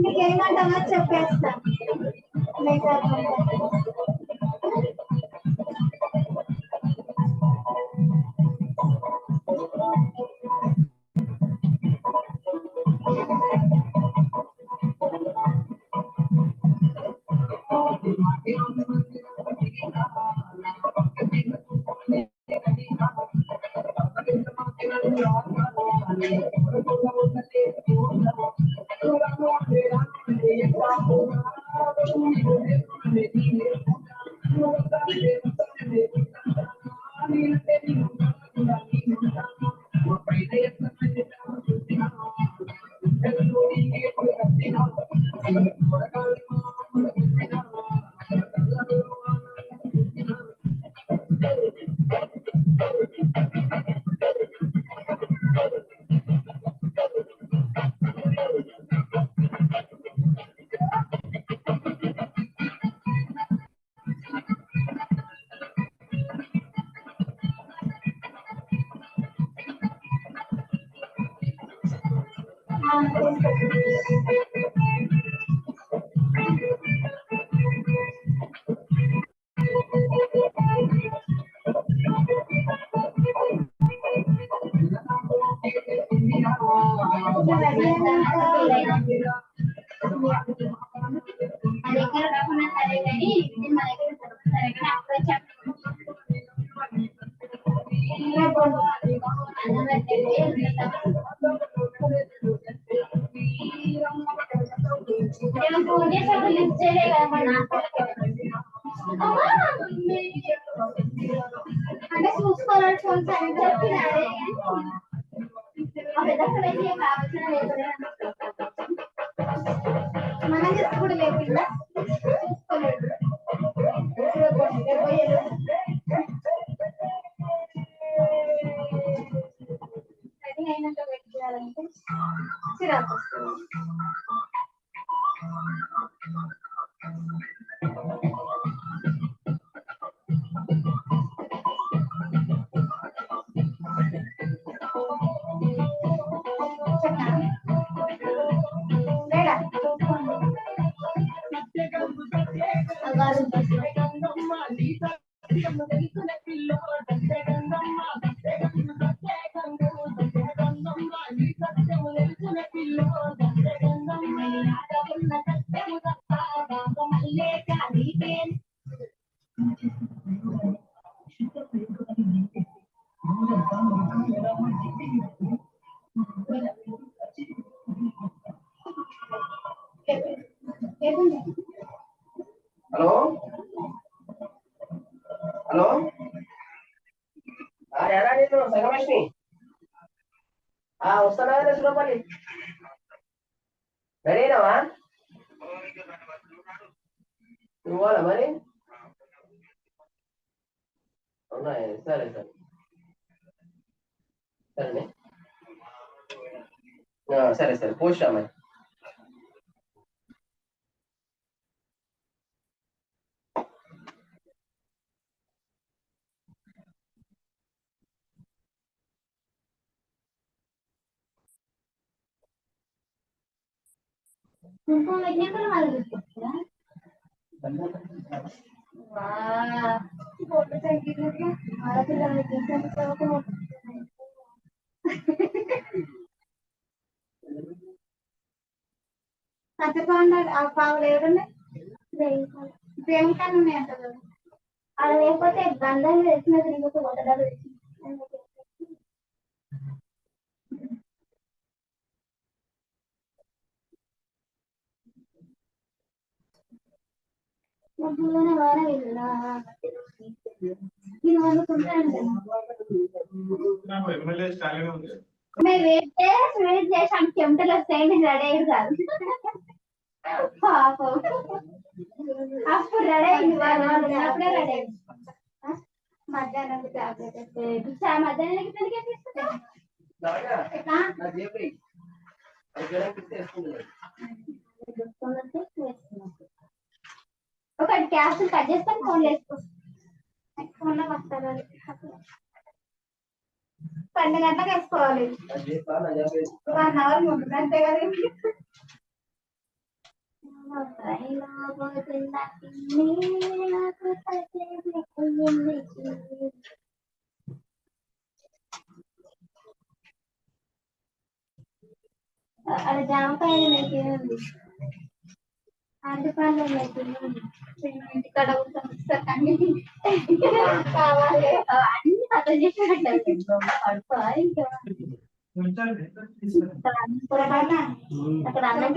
నీకేమంటావా చెప్పేస్తా అంటే చూసుకోవాలి ఫోన్ మనం కూడా లేకుండా చూసుకోలేదు రెడీ అయినాక పెట్టాలంటే చిరాకు వస్తుంది హలో హలో ఎలా నేను సంగమేష్ని వస్తానా సురపల్లి రెడీ అయినావా నువ్వాలా మరి అవునా సరే సరే సరేనే సరే సరే పోస్ట్ మరి కచ్చకొండ ఆ పావులు ఏడున్నాయి ప్రేమకాన్ని ఉన్నాయంట కదా అది లేకపోతే బంధాలు తెచ్చిన తిరిగితే కొట్టడాలు మధ్యలోనే వాన వెళ్ళినా నేను అనుకుంటాను మేము వెయిట్ చేసాం చెమటలు వస్తాయండి రెడీ అయ్యి కాదు పాపం అప్పుడు రెడీ అయింది వాళ్ళు ఉన్నప్పుడే రెడీ అయింది మధ్యాహ్నం టాబ్లెట్ మధ్యాహ్నం తీసుకుంటా ఒకటి క్యాప్సూల్ కట్ చేస్తాను ఫోన్ వేసుకో ఫోన్ లో వస్తారు 12 గంటలకు వేసుకోవాలి 1 అవర్ ముందు అంతే కదా అది జామకాయ ఉంది అందుకని ఇంటికాడ అన్ని కావాలి అన్ని అతను చేసినట్టు అక్కడ అన్నం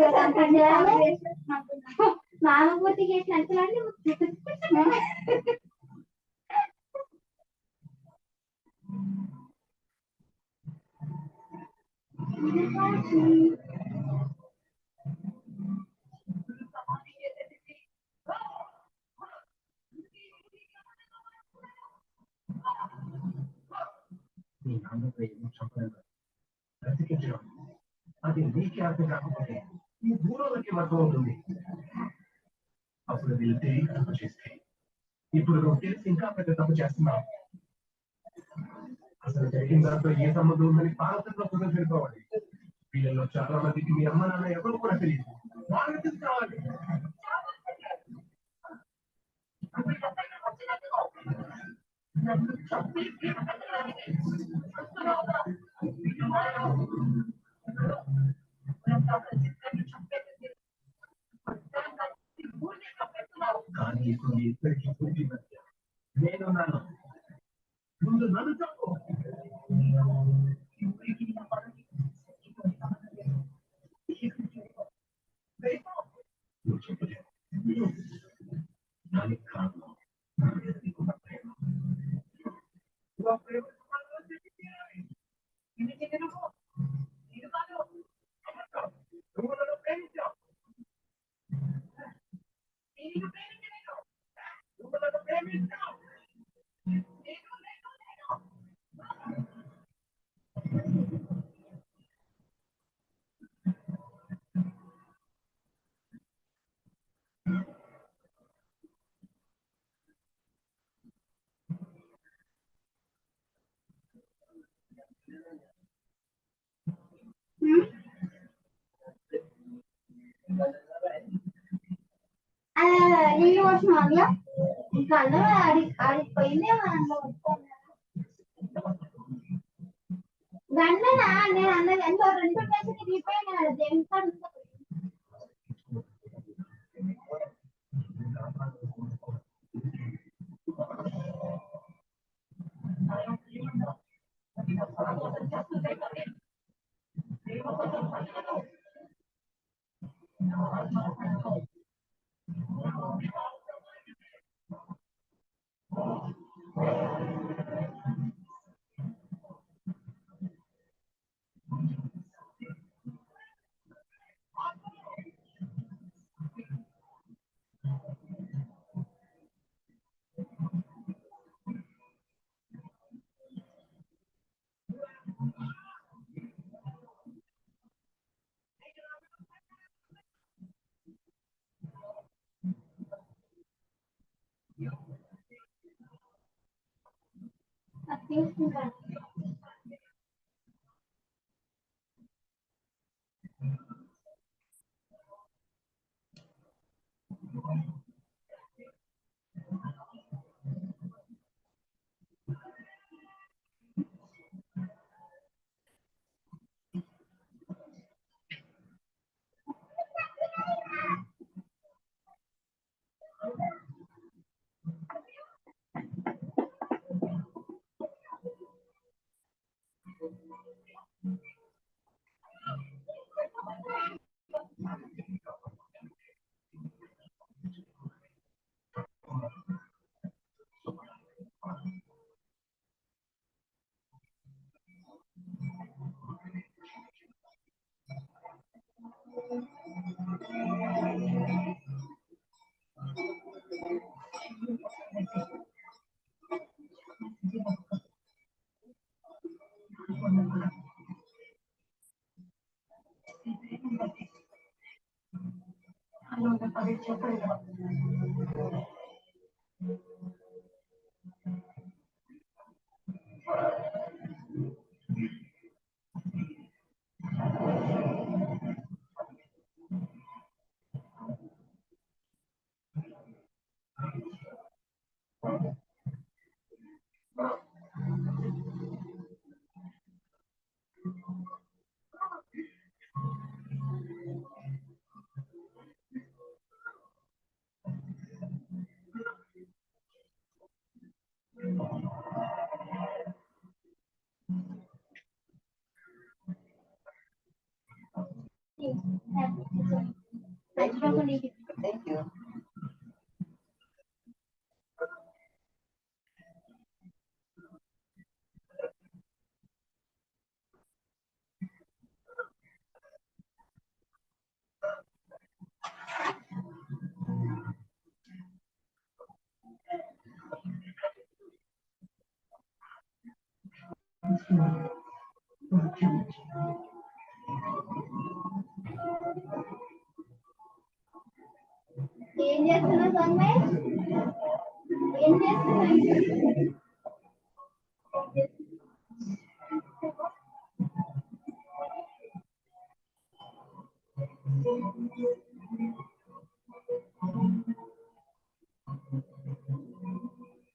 చేయాలి మామూర్తి చేసినట్టు అది నీకే అర్థం కాకపోతే ఈ భూలోకి అర్థం అవుతుంది అప్పుడు వీళ్ళు తెలియక తప్పు చేస్తే ఇప్పుడు నువ్వు తెలిసి ఇంకా పెద్ద తప్పు చేస్తున్నావు అసలు జరిగిన దాంట్లో ఏ సంబంధం ఉందని పాలకుల్లో కూడా తెలుసుకోవాలి వీళ్ళలో చాలా మందికి మీ అమ్మ నాన్న ఎవరు కూడా తెలియదు వాళ్ళకి తెలుసుకోవాలి కానీ ఇప్పుడు మీ ఇద్దరికి పూర్తి మధ్య నేనున్నాను ముందు నన్ను చెప్పు నువ్వు చెప్పలేదు దానికి కారణం నీళ్ళు పోసిన అందులో ఇంకా అన్నం ఆడిపోయింది గంటనా నేను అన్నది ఎంతో 2 డేస్ దిగిపోయినా దేనికాడు తీసుకుంటా. మర్చిపోకుండా ఇది. Thank you. ఏం చేస్తున్నావు సోమయ్య? ఏం చేస్తున్నావు?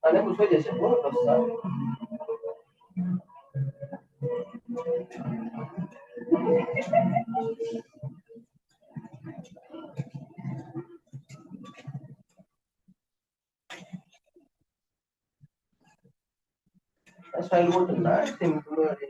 Ada कुछ वजह से बहुत अच्छा स्टाइल बोल ना सिंपल है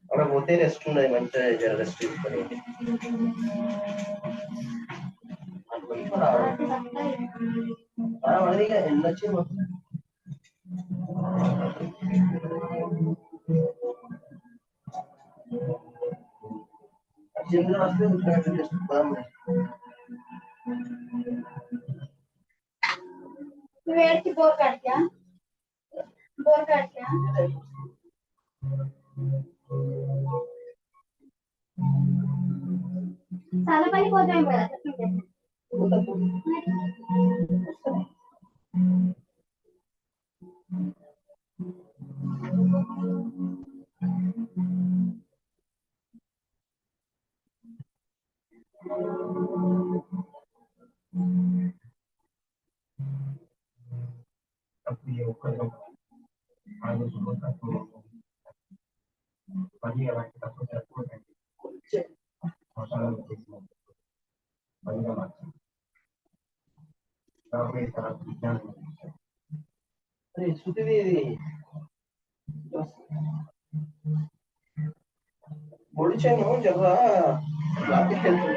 అక్కడ పోతే రెస్ట్ ఉన్నది మంచిగా రెస్ట్ తీసుకొని మరి ఎన్నొచ్చి चंद्र वास्ते वेट की बोर काट क्या साला पानी बहुत टाइम लगा अरे सुते दे बोलचाను जरा लाके खेलते